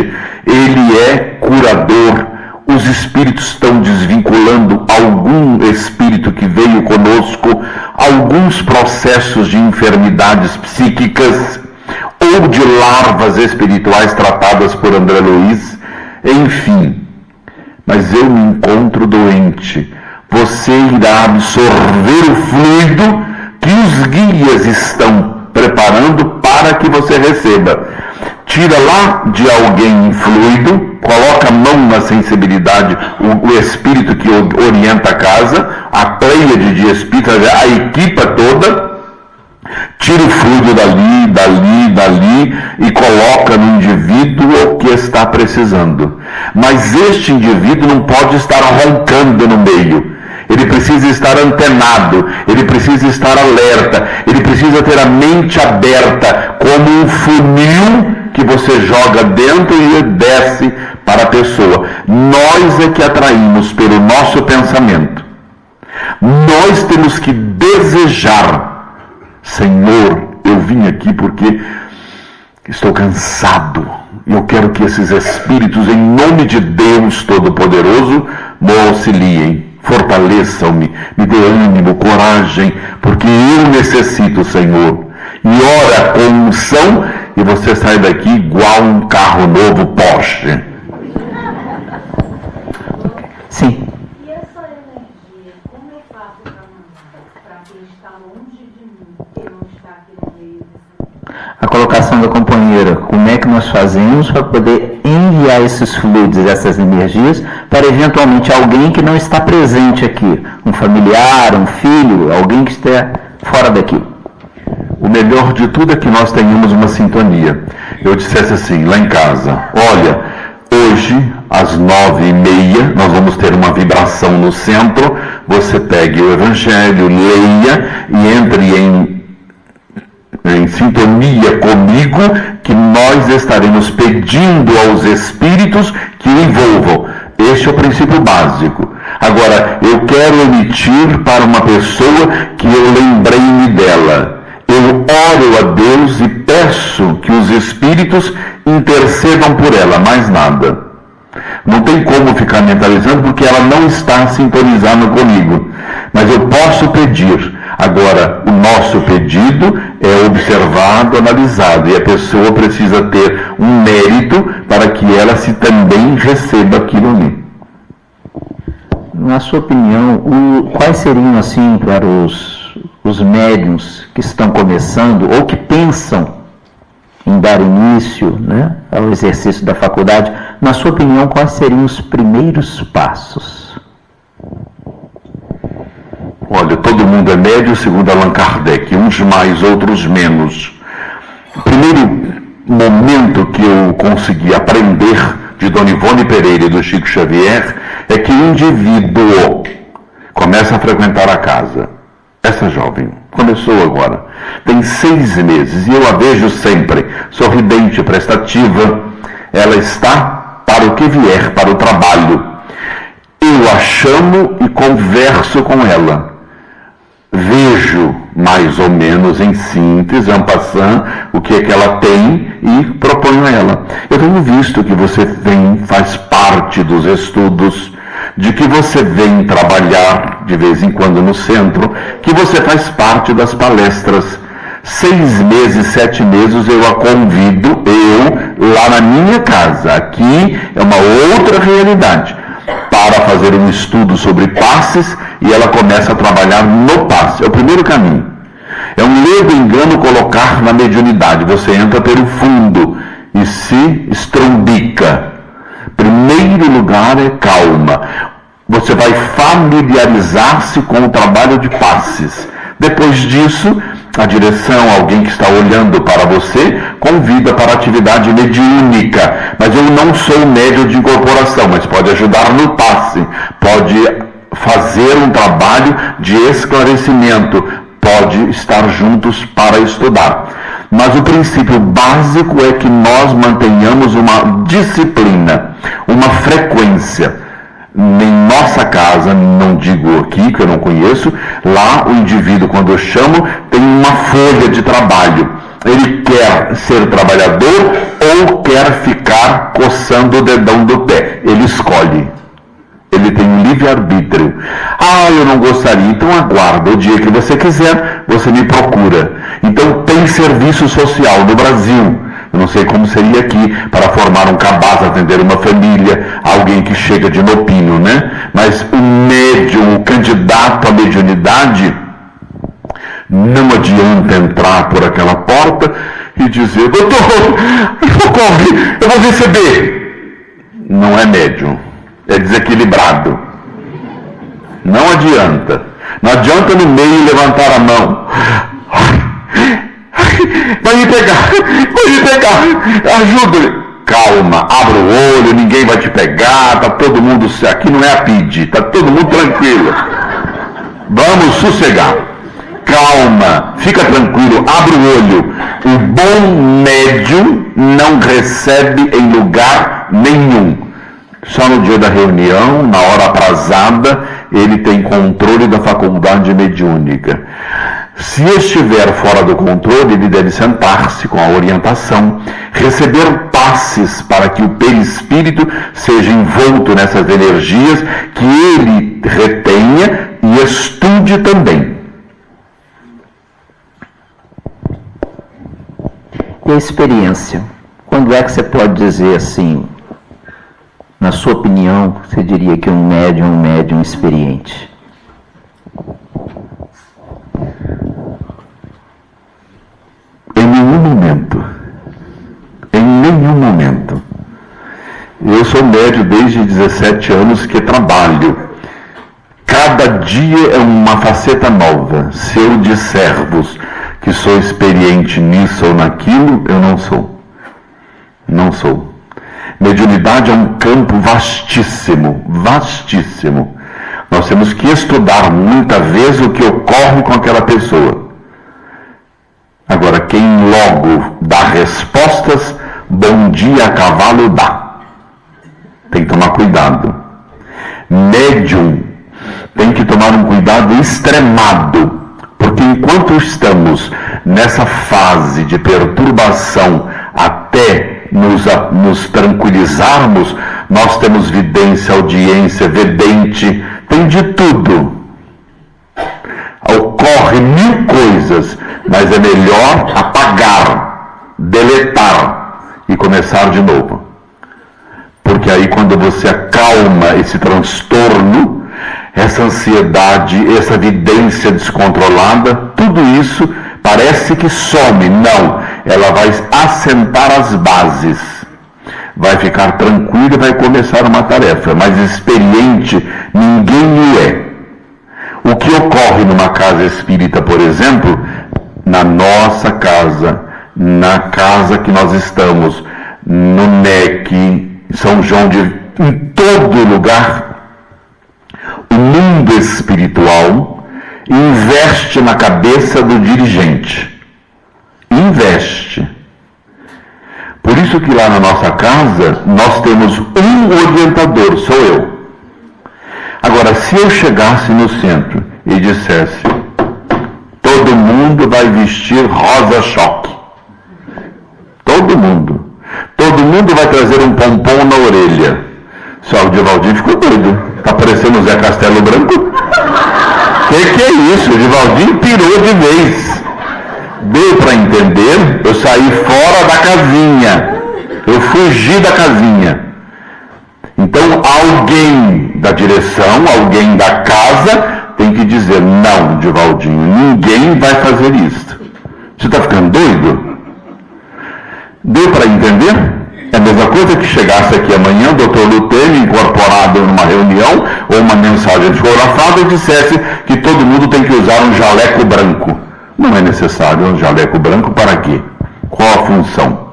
ele é curador. Os espíritos estão desvinculando algum espírito que veio conosco, alguns processos de enfermidades psíquicas ou de larvas espirituais tratadas por André Luiz. Enfim, mas eu me encontro doente. Você irá absorver o fluido que os guias estão preparando para que você receba. Tira lá de alguém fluido, coloca a mão na sensibilidade, o espírito que orienta a casa, a pleiade de espíritos, a equipa toda. Tira o fluido dali e coloca no indivíduo que está precisando. Mas este indivíduo não pode estar roncando no meio. Ele precisa estar antenado, ele precisa estar alerta, ele precisa ter a mente aberta, como um funil que você joga dentro e desce para a pessoa. Nós é que atraímos pelo nosso pensamento. Nós temos que desejar. Senhor, eu vim aqui porque estou cansado. Eu quero que esses espíritos, em nome de Deus Todo-Poderoso, me auxiliem, fortaleçam-me, me dê ânimo, coragem, porque eu necessito, Senhor. E ora com unção, e você sai daqui igual um carro novo Porsche. Sim. E essa energia, como eu faço para quem está longe de mim, que não está aqui no meio dessa... A colocação da companheira, como é que nós fazemos para poder enviar esses fluidos, essas energias, para eventualmente alguém que não está presente aqui, um familiar, um filho, alguém que esteja fora daqui? O melhor de tudo é que nós tenhamos uma sintonia. Eu dissesse assim, lá em casa, olha, hoje, às 9h30, nós vamos ter uma vibração no centro, você pegue o Evangelho, leia e entre em sintonia comigo, que nós estaremos pedindo aos espíritos que o envolvam. Este é o princípio básico. Agora, eu quero emitir para uma pessoa que eu lembrei-me dela. Eu oro a Deus e peço que os espíritos intercedam por ela, mais nada. Não tem como ficar mentalizando porque ela não está sintonizando comigo. Mas eu posso pedir. Agora, o nosso pedido é observado, analisado, e a pessoa precisa ter um mérito para que ela também receba aquilo ali. Na sua opinião, quais seriam, assim, para os médiuns que estão começando ou que pensam em dar início, né, ao exercício da faculdade, na sua opinião, quais seriam os primeiros passos? Olha, todo mundo é médio, segundo Allan Kardec, uns mais, outros menos. O primeiro momento que eu consegui aprender de Dona Ivone Pereira e do Chico Xavier é que o indivíduo começa a frequentar a casa. Essa jovem começou agora, tem 6 meses, e eu a vejo sempre sorridente, prestativa, ela está para o que vier, para o trabalho. Eu a chamo e converso com ela. Vejo, mais ou menos em síntese, en passant, o que é que ela tem e proponho a ela. Eu tenho visto que você faz parte dos estudos, de que você vem trabalhar de vez em quando no centro, que você faz parte das palestras. 6 meses, 7 meses eu a convido, lá na minha casa, aqui é uma outra realidade, para fazer um estudo sobre passes, e ela começa a trabalhar no passe. É o primeiro caminho. É um ledo engano colocar na mediunidade. Você entra pelo fundo e se estrombica. Primeiro lugar é calma. Você vai familiarizar-se com o trabalho de passes. Depois disso, a direção, alguém que está olhando para você, convida para a atividade mediúnica. Mas eu não sou médium de incorporação, mas pode ajudar no passe, pode fazer um trabalho de esclarecimento, pode estar juntos para estudar. Mas o princípio básico é que nós mantenhamos uma disciplina, uma frequência. Em nossa casa, não digo aqui, que eu não conheço, lá o indivíduo, quando eu chamo, tem uma folha de trabalho. Ele quer ser trabalhador ou quer ficar coçando o dedão do pé. Ele escolhe. Ele tem um livre-arbítrio. Eu não gostaria. Então aguarda. O dia que você quiser, você me procura. Então tem serviço social no Brasil. Eu não sei como seria aqui, para formar um cabaz, atender uma família, alguém que chega de Nopino, né? Mas o médium, o candidato à mediunidade, não adianta entrar por aquela porta e dizer: doutor, socorre, eu vou receber. Não é médium, é desequilibrado. Não adianta. Não adianta no meio levantar a mão. Vai me pegar, ajuda-me. Calma, abra o olho, ninguém vai te pegar, tá todo mundo, aqui não é a PID, tá todo mundo tranquilo. Vamos sossegar. Calma, fica tranquilo, abre o olho. O bom médium não recebe em lugar nenhum. Só no dia da reunião, na hora aprazada, ele tem controle da faculdade mediúnica. Se estiver fora do controle, ele deve sentar-se com a orientação, receber passes para que o perispírito seja envolto nessas energias, que ele retenha e estude também. E a experiência? Quando é que você pode dizer assim, na sua opinião, você diria que um médium experiente? Em nenhum momento. Eu sou médium desde 17 anos que trabalho. Cada dia é uma faceta nova. Se eu disser-vos que sou experiente nisso ou naquilo, eu não sou. Não sou. Mediunidade é um campo vastíssimo, vastíssimo. Nós temos que estudar muita vez o que ocorre com aquela pessoa. Agora, quem logo dá respostas, bom dia a cavalo dá. Tem que tomar cuidado. Médium tem que tomar um cuidado extremado, porque enquanto estamos nessa fase de perturbação até nos tranquilizarmos, nós temos vidência, audiência, vedente, tem de tudo. Ocorre 1000 coisas, mas é melhor apagar, deletar e começar de novo. Porque aí quando você acalma esse transtorno, essa ansiedade, essa vidência descontrolada, tudo isso parece que some. Não, ela vai assentar as bases. Vai ficar tranquilo e vai começar uma tarefa. Mas experiente, ninguém o é. O que ocorre numa casa espírita, por exemplo, na nossa casa, na casa que nós estamos, no NEC, São João em todo lugar, o mundo espiritual investe na cabeça do dirigente. Investe. Por isso isso que lá na nossa casa nós temos um orientador, sou eu. Agora, se eu chegasse no centro e dissesse, todo mundo vai vestir rosa-choque, todo mundo vai trazer um pompom na orelha. Só o Divaldir ficou doido, tá parecendo o Zé Castelo Branco? Que é isso? O Divaldir pirou de vez. Deu para entender, eu saí fora da casinha, eu fugi da casinha. Então alguém da direção, alguém da casa tem que dizer, não, Divaldinho, ninguém vai fazer isso. Você está ficando doido? Deu para entender? É a mesma coisa que chegasse aqui amanhã o doutor Lutero incorporado numa reunião ou uma mensagem fotografada e dissesse que todo mundo tem que usar um jaleco branco. Não é necessário um jaleco branco para quê? Qual a função?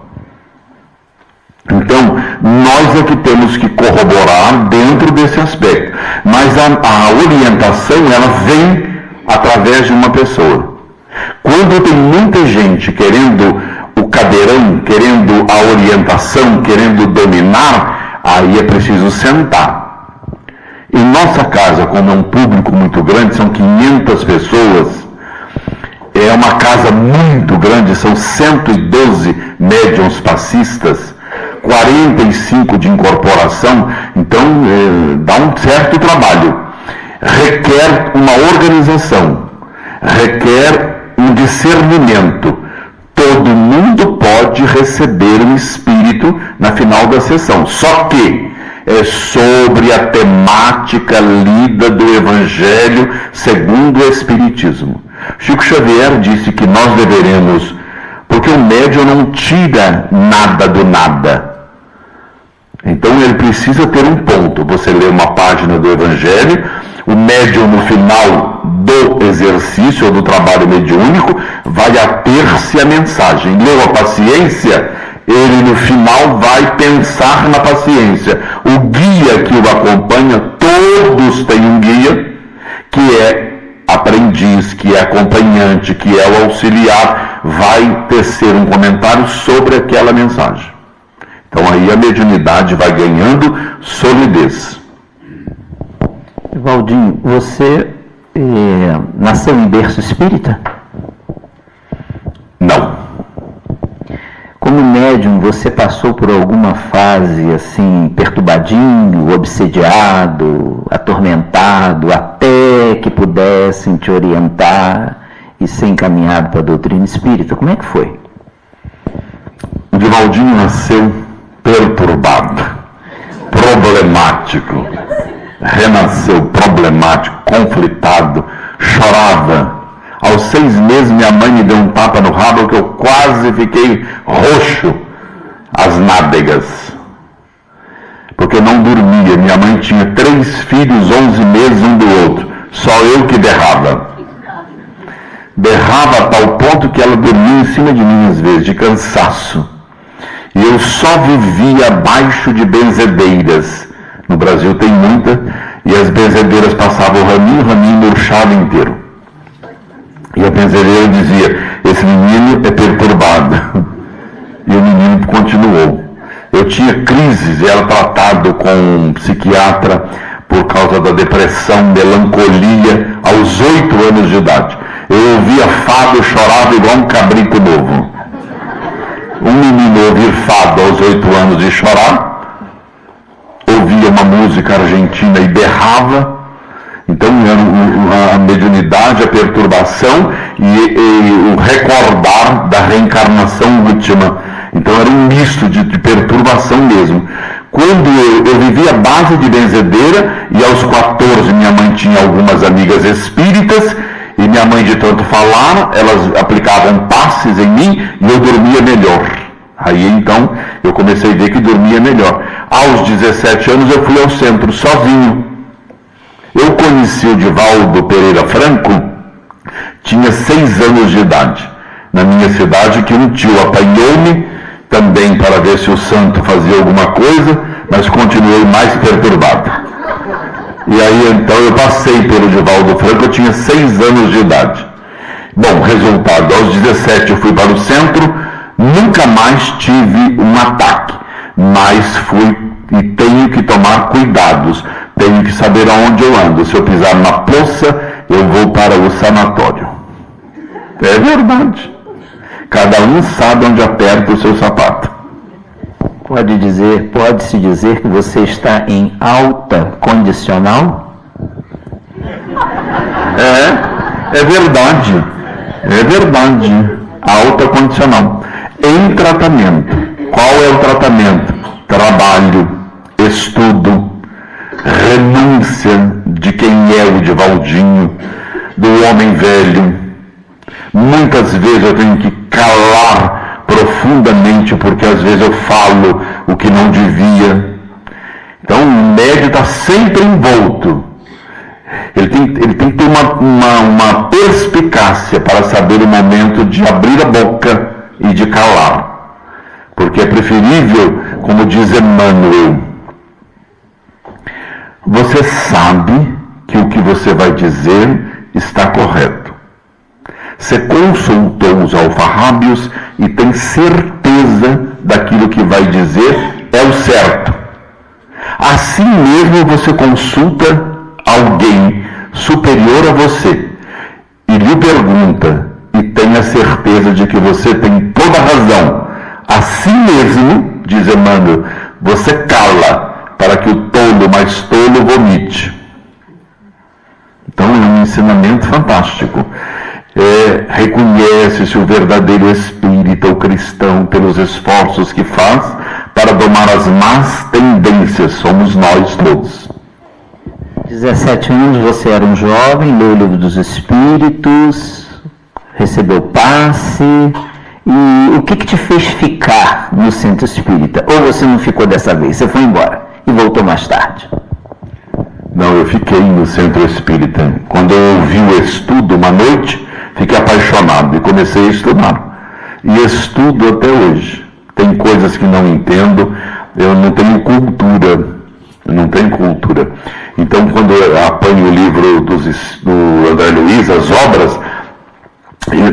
Então, nós é que temos que corroborar dentro desse aspecto. Mas a orientação, ela vem através de uma pessoa. Quando tem muita gente querendo o cadeirão, querendo a orientação, querendo dominar, aí é preciso sentar. Em nossa casa, como é um público muito grande, são 500 pessoas, é uma casa muito grande, são 112 médiuns passistas, 45 de incorporação, então dá um certo trabalho. Requer uma organização, requer um discernimento. Todo mundo pode receber um espírito na final da sessão, só que é sobre a temática lida do Evangelho segundo o Espiritismo. Chico Xavier disse que nós deveremos, porque o médium não tira nada do nada. Então ele precisa ter um ponto. Você lê uma página do Evangelho, o médium no final do exercício ou do trabalho mediúnico vai ater-se a mensagem. Leu a paciência, ele no final vai pensar na paciência. O guia que o acompanha, todos têm um guia, que é aprendiz, que é acompanhante, que é o auxiliar, vai tecer um comentário sobre aquela mensagem. Então aí a mediunidade vai ganhando solidez. Valdinho, você nasceu em berço espírita? Não. Como médium, você passou por alguma fase assim, perturbadinho, obsediado, atormentado, até que pudessem te orientar e ser encaminhado para a doutrina espírita? Como é que foi? O Divaldinho nasceu perturbado, problemático, renasceu problemático, conflitado, chorava. Aos 6 meses minha mãe me deu um tapa no rabo que eu quase fiquei roxo as nádegas, porque eu não dormia. Minha mãe tinha 3 filhos, 11 meses um do outro, só eu que berrava a tal ponto que ela dormia em cima de mim às vezes, de cansaço. E eu só vivia abaixo de benzedeiras. No Brasil tem muita, e as benzedeiras passavam o raminho murchado inteiro. E a benzedeira dizia, esse menino é perturbado. E o menino continuou. Eu tinha crises, e era tratado com um psiquiatra por causa da depressão, melancolia, aos 8 anos de idade. Eu ouvia fado, eu chorava igual um cabrito novo. Um menino ouvir fado aos 8 anos e chorar, ouvia uma música argentina e berrava. Então a mediunidade, a perturbação e o recordar da reencarnação última. Então era um misto de perturbação mesmo. Quando eu vivia à base de benzedeira, e aos 14 minha mãe tinha algumas amigas espíritas, e minha mãe de tanto falar, elas aplicavam passes em mim e eu dormia melhor. Aí então eu comecei a ver que dormia melhor. Aos 17 anos eu fui ao centro sozinho. Eu conheci o Divaldo Pereira Franco, tinha 6 anos de idade, na minha cidade, que um tio apanhou-me, também para ver se o santo fazia alguma coisa, mas continuei mais perturbado. E aí então eu passei pelo Divaldo Franco, eu tinha 6 anos de idade. Bom, resultado, aos 17 eu fui para o centro, Nunca mais tive um ataque, mas fui e tenho que tomar cuidados. Tenho que saber aonde eu ando. Se eu pisar na poça, eu vou para o sanatório. É verdade. Cada um sabe onde aperta o seu sapato. Pode-se dizer que você está em alta condicional? É verdade. É verdade. Alta condicional. Em tratamento. Qual é o tratamento? Trabalho, estudo, renúncia de quem é o Divaldinho, do homem velho. Muitas vezes eu tenho que calar profundamente, porque às vezes eu falo o que não devia. Então o médio está sempre envolto. Ele tem que ter uma perspicácia para saber o momento de abrir a boca e de calar. Porque é preferível, como diz Emmanuel, você sabe que o que você vai dizer está correto. Você consultou os alfarrábios e tem certeza daquilo que vai dizer é o certo. Assim mesmo você consulta alguém superior a você e lhe pergunta e tem a certeza de que você tem toda a razão. Assim mesmo, diz Emmanuel, você cala para que o tolo mais tolo vomite. Então é um ensinamento fantástico. Reconhece-se o verdadeiro espírita, o cristão, pelos esforços que faz para domar as más tendências. Somos nós todos. 17 anos você era um jovem, leu o Livro dos Espíritos, recebeu passe. E o que te fez ficar no centro espírita? Ou você não ficou dessa vez? Você foi embora e voltou mais tarde? Não, eu fiquei no centro espírita. Quando eu ouvi o estudo uma noite, fiquei apaixonado e comecei a estudar. E estudo até hoje. Tem coisas que não entendo, eu não tenho cultura. Então, quando eu apanho o livro do André Luiz, as obras,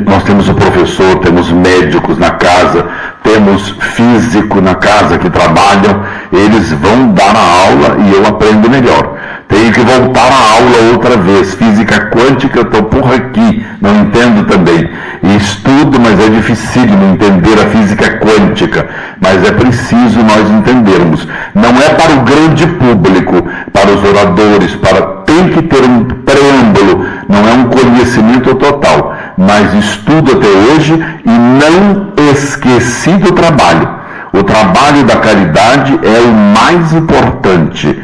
nós temos o professor, temos médicos na casa, temos físico na casa que trabalham, eles vão dar a aula e eu aprendo melhor. Tenho que voltar à aula outra vez. Física quântica, eu estou por aqui, não entendo também. E estudo, mas é dificílimo entender a física quântica. Mas é preciso nós entendermos. Não é para o grande público, para os oradores, tem que ter um preâmbulo, não é um conhecimento total. Mas estudo até hoje e não esqueci do trabalho. O trabalho da caridade é o mais importante.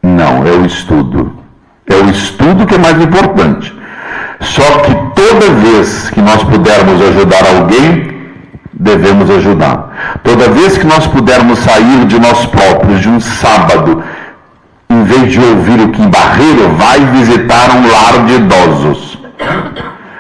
Não, é o estudo. É o estudo que é mais importante. Só que toda vez que nós pudermos ajudar alguém, devemos ajudar. Toda vez que nós pudermos sair de nós próprios, de um sábado, em vez de ouvir o Kim Barreiro, vai visitar um lar de idosos.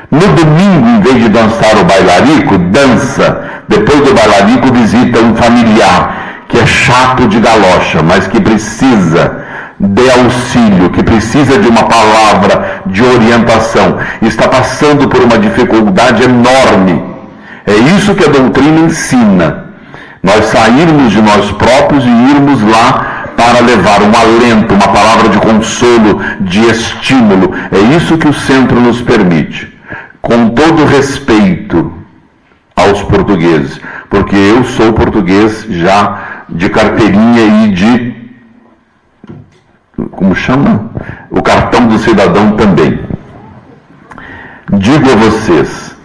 No domingo, em vez de dançar o bailarico, dança. Depois do bailarico, visita um familiar que é chato de galocha, mas que precisa de auxílio, que precisa de uma palavra de orientação, está passando por uma dificuldade enorme. É isso que a doutrina ensina. Nós sairmos de nós próprios e irmos lá para levar um alento, uma palavra de consolo, de estímulo. É isso que o centro nos permite. Com todo respeito aos portugueses, porque eu sou português já de carteirinha e de, como chama? O cartão do cidadão também. Digo a vocês,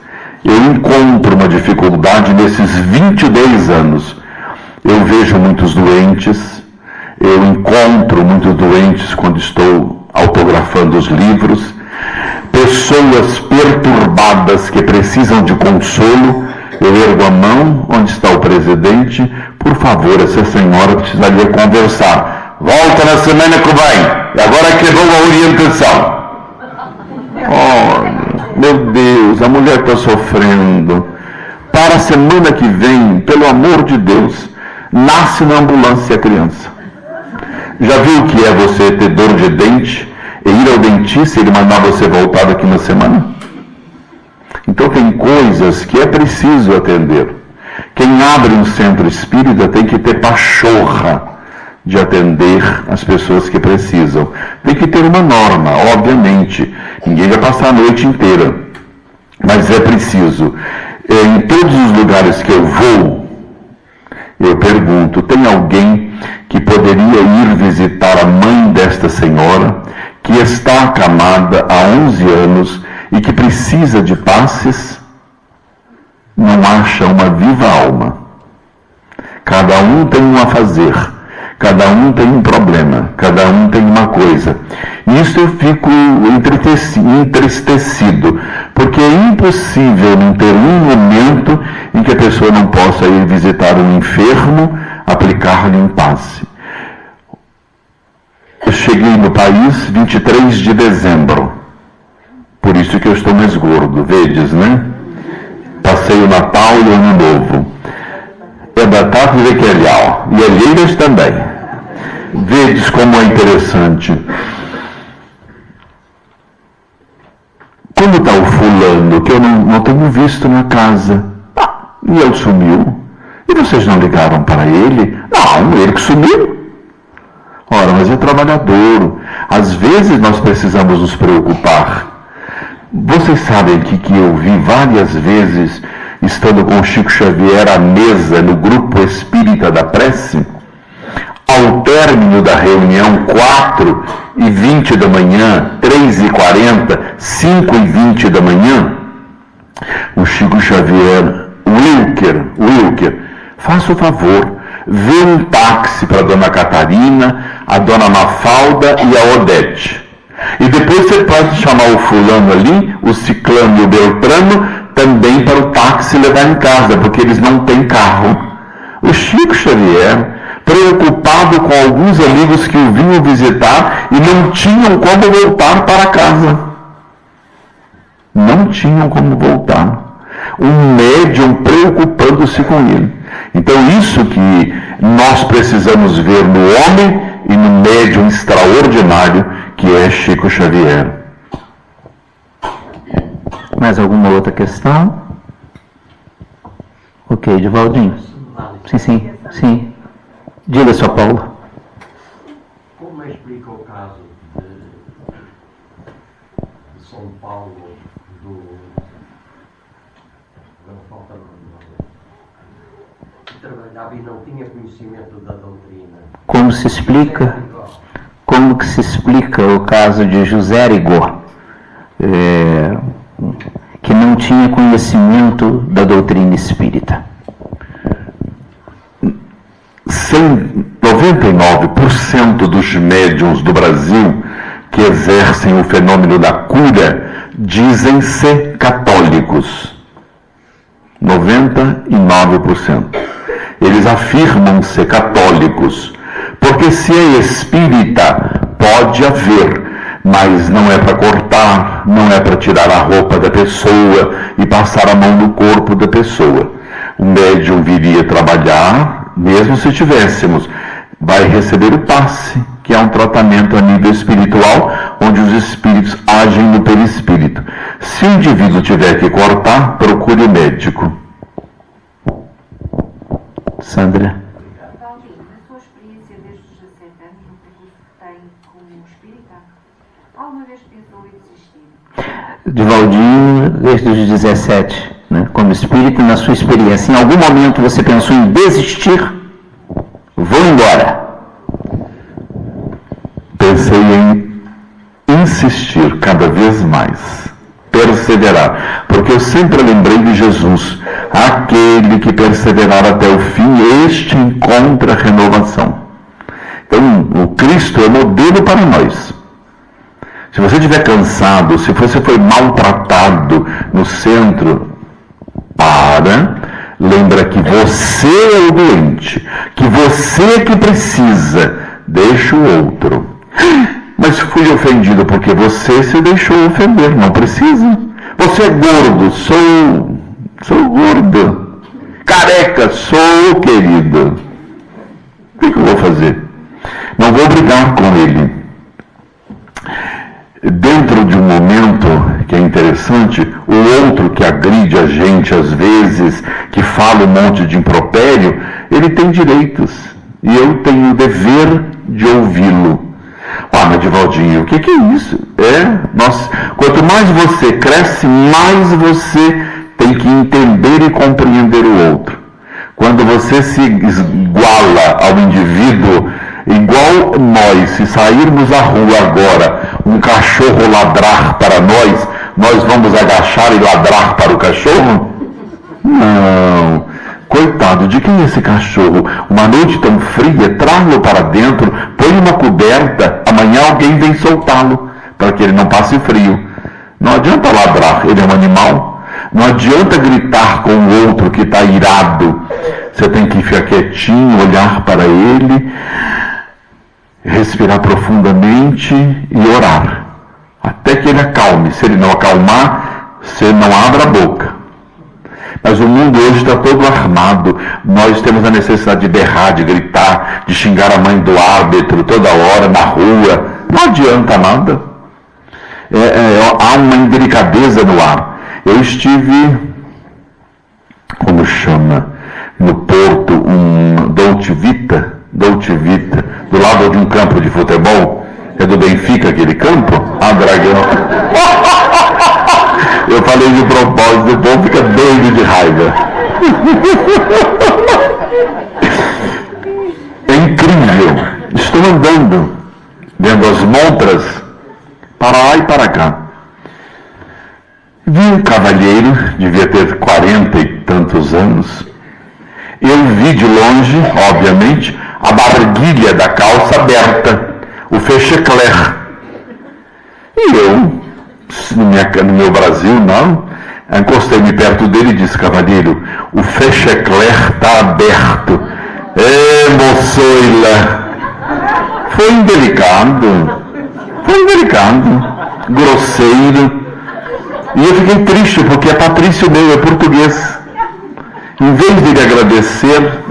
eu encontro uma dificuldade nesses 22 anos. Eu vejo muitos doentes, eu encontro muitos doentes quando estou autografando os livros, pessoas perturbadas que precisam de consolo. Eu ergo a mão, onde está o presidente? Por favor, essa senhora precisaria conversar. Volta na semana que vem. Agora quebrou a orientação. Olha, meu Deus, a mulher está sofrendo. Para a semana que vem, pelo amor de Deus, nasce na ambulância a criança. Já viu o que é você ter dor de dente e ir ao dentista e ele mandar você voltar daqui uma semana? Então tem coisas que é preciso atender. Quem abre um centro espírita tem que ter pachorra de atender as pessoas que precisam. Tem que ter uma norma, obviamente. Ninguém vai passar a noite inteira. Mas é preciso. Em todos os lugares que eu vou, eu pergunto, tem alguém que poderia ir visitar a mãe desta senhora, que está acamada há 11 anos e que precisa de passes? Não acha uma viva alma. Cada um tem um a fazer, cada um tem um problema, cada um tem uma coisa. Nisso eu fico entristecido, porque é impossível não ter um momento em que a pessoa não possa ir visitar um enfermo, aplicar-lhe um passe. Eu cheguei no país 23 de dezembro, por isso que eu estou mais gordo, vedes, né? Passei o Natal e o Ano Novo. É batata e requelhau, e alheiras também. Vedes como é interessante. Como está o fulano, que eu não tenho visto na casa? E ele sumiu? E vocês não ligaram para ele? Não, ele que sumiu. Ora, mas é trabalhador. Às vezes nós precisamos nos preocupar. Vocês sabem que eu vi várias vezes, estando com Chico Xavier à mesa no grupo espírita da prece, ao término da reunião, 4h20 da manhã, 3h40, 5h20 da manhã, o Chico Xavier, Wilker, faça o favor, vê um táxi para a dona Catarina, a dona Mafalda e a Odete. E depois você pode chamar o fulano ali, o ciclano e o beltrano, também para o táxi levar em casa, porque eles não têm carro. O Chico Xavier, preocupado com alguns amigos que o vinham visitar e não tinham como voltar para casa. Não tinham como voltar. Um médium preocupando-se com ele. Então isso que nós precisamos ver no homem e no médium extraordinário que é Chico Xavier. Mais alguma outra questão? Ok, Divaldinho. Sim. Diga, Sr. Paulo. Como explica o caso de São Paulo, que trabalhava e não tinha conhecimento da doutrina? Como que se explica o caso de José Rigor, que não tinha conhecimento da doutrina espírita? 99% dos médiuns do Brasil que exercem o fenômeno da cura dizem-se católicos. 99%. Eles afirmam ser católicos, porque se é espírita, pode haver, mas não é para cortar, não é para tirar a roupa da pessoa e passar a mão no corpo da pessoa. O médium viria trabalhar, mesmo se tivéssemos, vai receber o passe, que é um tratamento a nível espiritual, onde os espíritos agem no perispírito. Se o indivíduo tiver que cortar, procure o médico. Sandra. Valdir, na sua experiência desde os 17 anos, no percurso que tem como espírita, alguma vez pensou em desistir? Divaldinho, desde os 17, né? Como espírita, na sua experiência, em algum momento você pensou em desistir? Vou embora. Pensei em insistir cada vez mais, perseverar, porque eu sempre lembrei de Jesus, aquele que perseverar até o fim, este encontra renovação. Então, o Cristo é modelo para nós. Se você estiver cansado, se você foi maltratado no centro, lembra que você é o doente, que você é que precisa, deixa o outro. Mas fui ofendido porque você se deixou ofender, não precisa. Você é gordo, sou gordo. Careca, sou querido. O que eu vou fazer? Não vou brigar com ele. Dentro de um momento que é interessante, interessante. O outro que agride a gente às vezes, que fala um monte de impropério, ele tem direitos. E eu tenho o dever de ouvi-lo. Ah, mas Divaldinho, o que é isso? Quanto mais você cresce, mais você tem que entender e compreender o outro. Quando você se iguala ao indivíduo, igual nós, se sairmos à rua agora, um cachorro ladrar para nós vamos agachar e ladrar para o cachorro? Não. Coitado, de quem é esse cachorro? Uma noite tão fria, traga-o para dentro, põe uma coberta, amanhã alguém vem soltá-lo, para que ele não passe frio. Não adianta ladrar, ele é um animal. Não adianta gritar com o outro que está irado. Você tem que ficar quietinho, olhar para ele, respirar profundamente e orar. Até que ele acalme. Se ele não acalmar, você não abra a boca. Mas o mundo hoje está todo armado. Nós temos a necessidade de berrar, de gritar, de xingar a mãe do árbitro toda hora na rua. Não adianta nada. Há uma indelicadeza no ar. Eu estive, como chama, no Porto, Dolce Vita, do lado de um campo de futebol. É do Benfica aquele campo? Ah, Dragão. Eu falei de propósito, o povo fica doido de raiva. É incrível. Estou andando, vendo as montras, para lá e para cá. Vi um cavalheiro, devia ter 40 e tantos anos. Eu vi de longe, obviamente, a barguilha da calça aberta, o fechecler. E eu, no meu Brasil, não, encostei-me perto dele e disse: cavalheiro, o fechecler está aberto. Moçoila. Foi indelicado, grosseiro. E eu fiquei triste, porque é patrício meu, é português. Em vez de ele agradecer,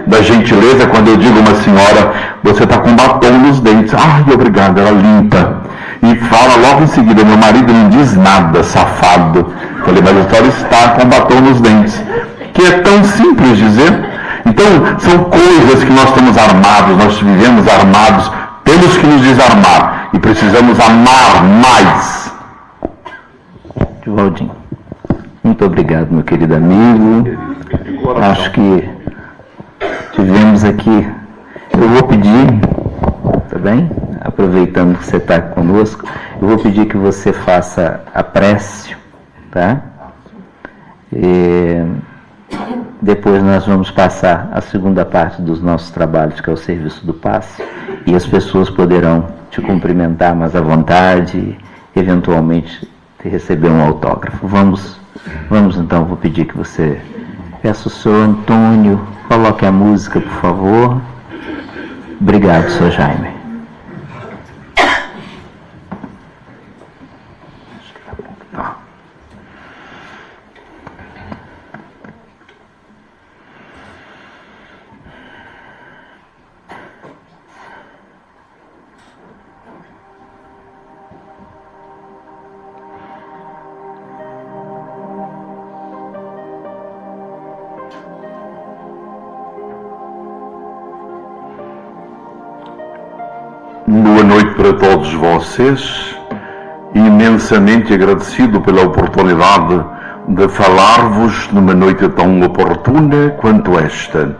da gentileza, quando eu digo uma senhora, você está com batom nos dentes. Ai, obrigado, ela limpa. E fala logo em seguida: meu marido não diz nada, safado. Falei: mas a senhora está com batom nos dentes. Que é tão simples dizer. Então, são coisas que nós estamos armados, nós vivemos armados, temos que nos desarmar e precisamos amar mais. Divaldinho, muito obrigado, meu querido amigo. Acho que tivemos aqui. Eu vou pedir, tá bem? Aproveitando que você está conosco, eu vou pedir que você faça a prece, tá? E depois nós vamos passar a segunda parte dos nossos trabalhos, que é o serviço do passe, e as pessoas poderão te cumprimentar mais à vontade, eventualmente receber um autógrafo. Vamos então, vou pedir que você peça o senhor Antônio, coloque a música, por favor. Obrigado, senhor Jaime. Boa noite para todos vocês, imensamente agradecido pela oportunidade de falar-vos numa noite tão oportuna quanto esta.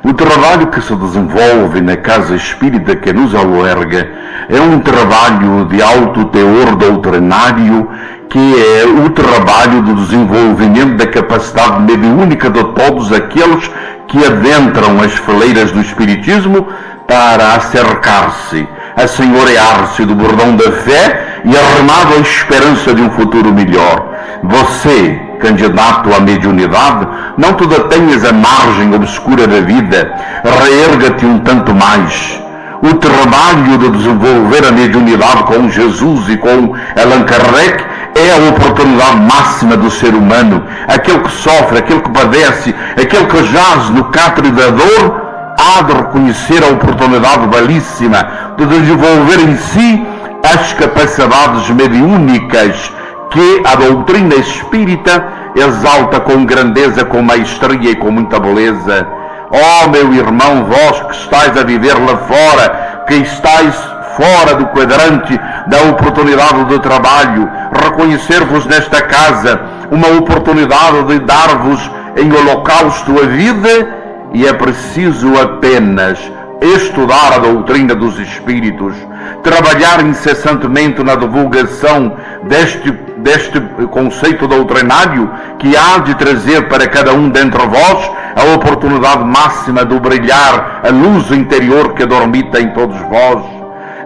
O trabalho que se desenvolve na Casa Espírita que nos alberga é um trabalho de alto teor doutrinário, que é o trabalho do desenvolvimento da capacidade mediúnica de todos aqueles que adentram as fileiras do Espiritismo para acercar-se, assenhorear-se do bordão da fé e arremado à esperança de um futuro melhor. Você, candidato à mediunidade, não te detenhas à margem obscura da vida, reerga-te um tanto mais. O trabalho de desenvolver a mediunidade com Jesus e com Allan Kardec é a oportunidade máxima do ser humano. Aquele que sofre, aquele que padece, aquele que jaz no catre da dor, há de reconhecer a oportunidade belíssima de desenvolver em si as capacidades mediúnicas que a doutrina espírita exalta com grandeza, com maestria e com muita beleza. Ó meu irmão, vós que estáis a viver lá fora, que estáis fora do quadrante da oportunidade do trabalho, reconhecer-vos nesta casa uma oportunidade de dar-vos em holocausto a vida, e é preciso apenas estudar a doutrina dos Espíritos, trabalhar incessantemente na divulgação deste conceito doutrinário que há de trazer para cada um dentre vós a oportunidade máxima de brilhar a luz interior que dormita em todos vós.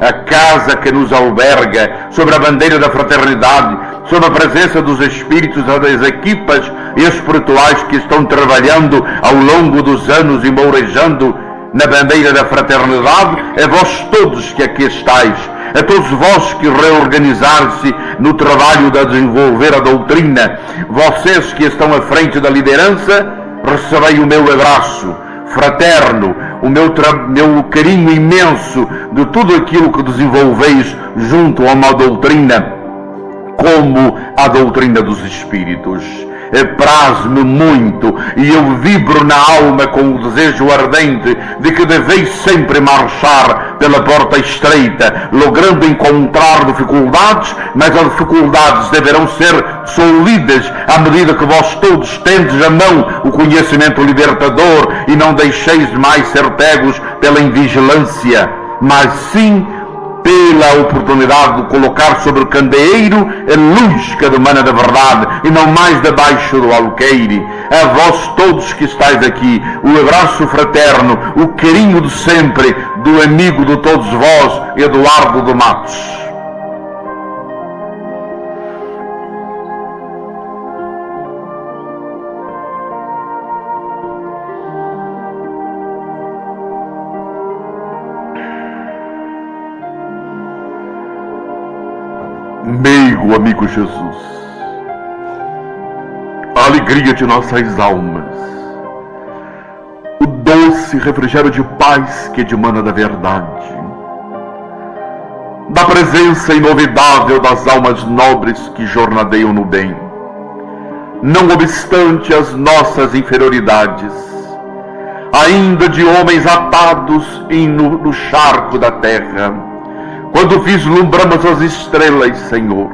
A casa que nos alberga, sobre a bandeira da fraternidade, sob a presença dos Espíritos e das equipas espirituais que estão trabalhando ao longo dos anos e mourejando na bandeira da fraternidade, é vós todos que aqui estáis, a todos vós que reorganizar-se no trabalho de desenvolver a doutrina, vocês que estão à frente da liderança, recebei o meu abraço fraterno, o meu carinho imenso de tudo aquilo que desenvolveis junto a uma doutrina como a doutrina dos Espíritos. Praz-me muito e eu vibro na alma com o desejo ardente de que deveis sempre marchar pela porta estreita, logrando encontrar dificuldades, mas as dificuldades deverão ser solidas à medida que vós todos tendes à mão o conhecimento libertador e não deixeis mais ser pegos pela invigilância, mas sim pela oportunidade de colocar sobre o candeeiro a luz que emana da verdade e não mais debaixo do alqueire. A vós todos que estáis aqui, o abraço fraterno, o carinho de sempre do amigo de todos vós, Eduardo de Matos. Meu amigo Jesus, a alegria de nossas almas, o doce refrigério de paz que emana da verdade, da presença inovidável das almas nobres que jornadeiam no bem, não obstante as nossas inferioridades, ainda de homens atados no charco da terra, quando vislumbramos as estrelas, Senhor,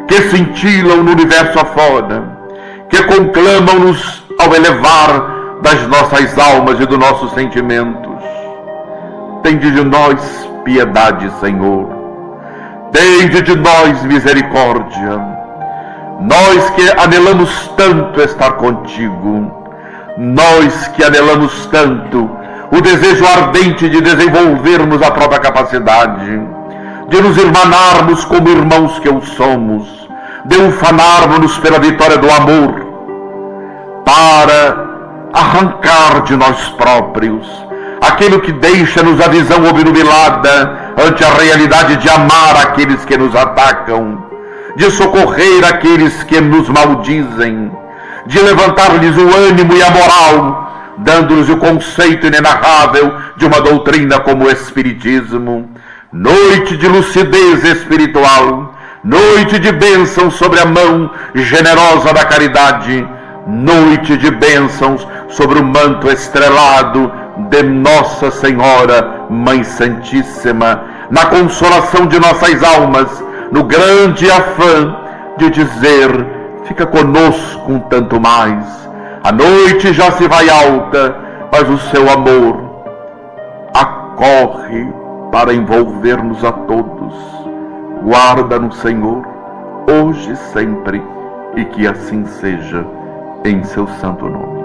que cintilam no universo afora, que conclamam-nos ao elevar das nossas almas e dos nossos sentimentos. Tende de nós piedade, Senhor. Tende de nós misericórdia. Nós que anelamos tanto estar contigo, nós que anelamos tanto o desejo ardente de desenvolvermos a própria capacidade, de nos irmanarmos como irmãos que o somos, de ufanarmos pela vitória do amor, para arrancar de nós próprios aquilo que deixa-nos a visão obnubilada ante a realidade de amar aqueles que nos atacam, de socorrer aqueles que nos maldizem, de levantar-lhes o ânimo e a moral, dando-nos o conceito inenarrável de uma doutrina como o Espiritismo. Noite de lucidez espiritual, noite de bênção sobre a mão generosa da caridade, noite de bênçãos sobre o manto estrelado de Nossa Senhora, Mãe Santíssima, na consolação de nossas almas, no grande afã de dizer: fica conosco um tanto mais. A noite já se vai alta, mas o seu amor acorre para envolver-nos a todos. Guarda-nos, Senhor, hoje e sempre, e que assim seja, em seu santo nome.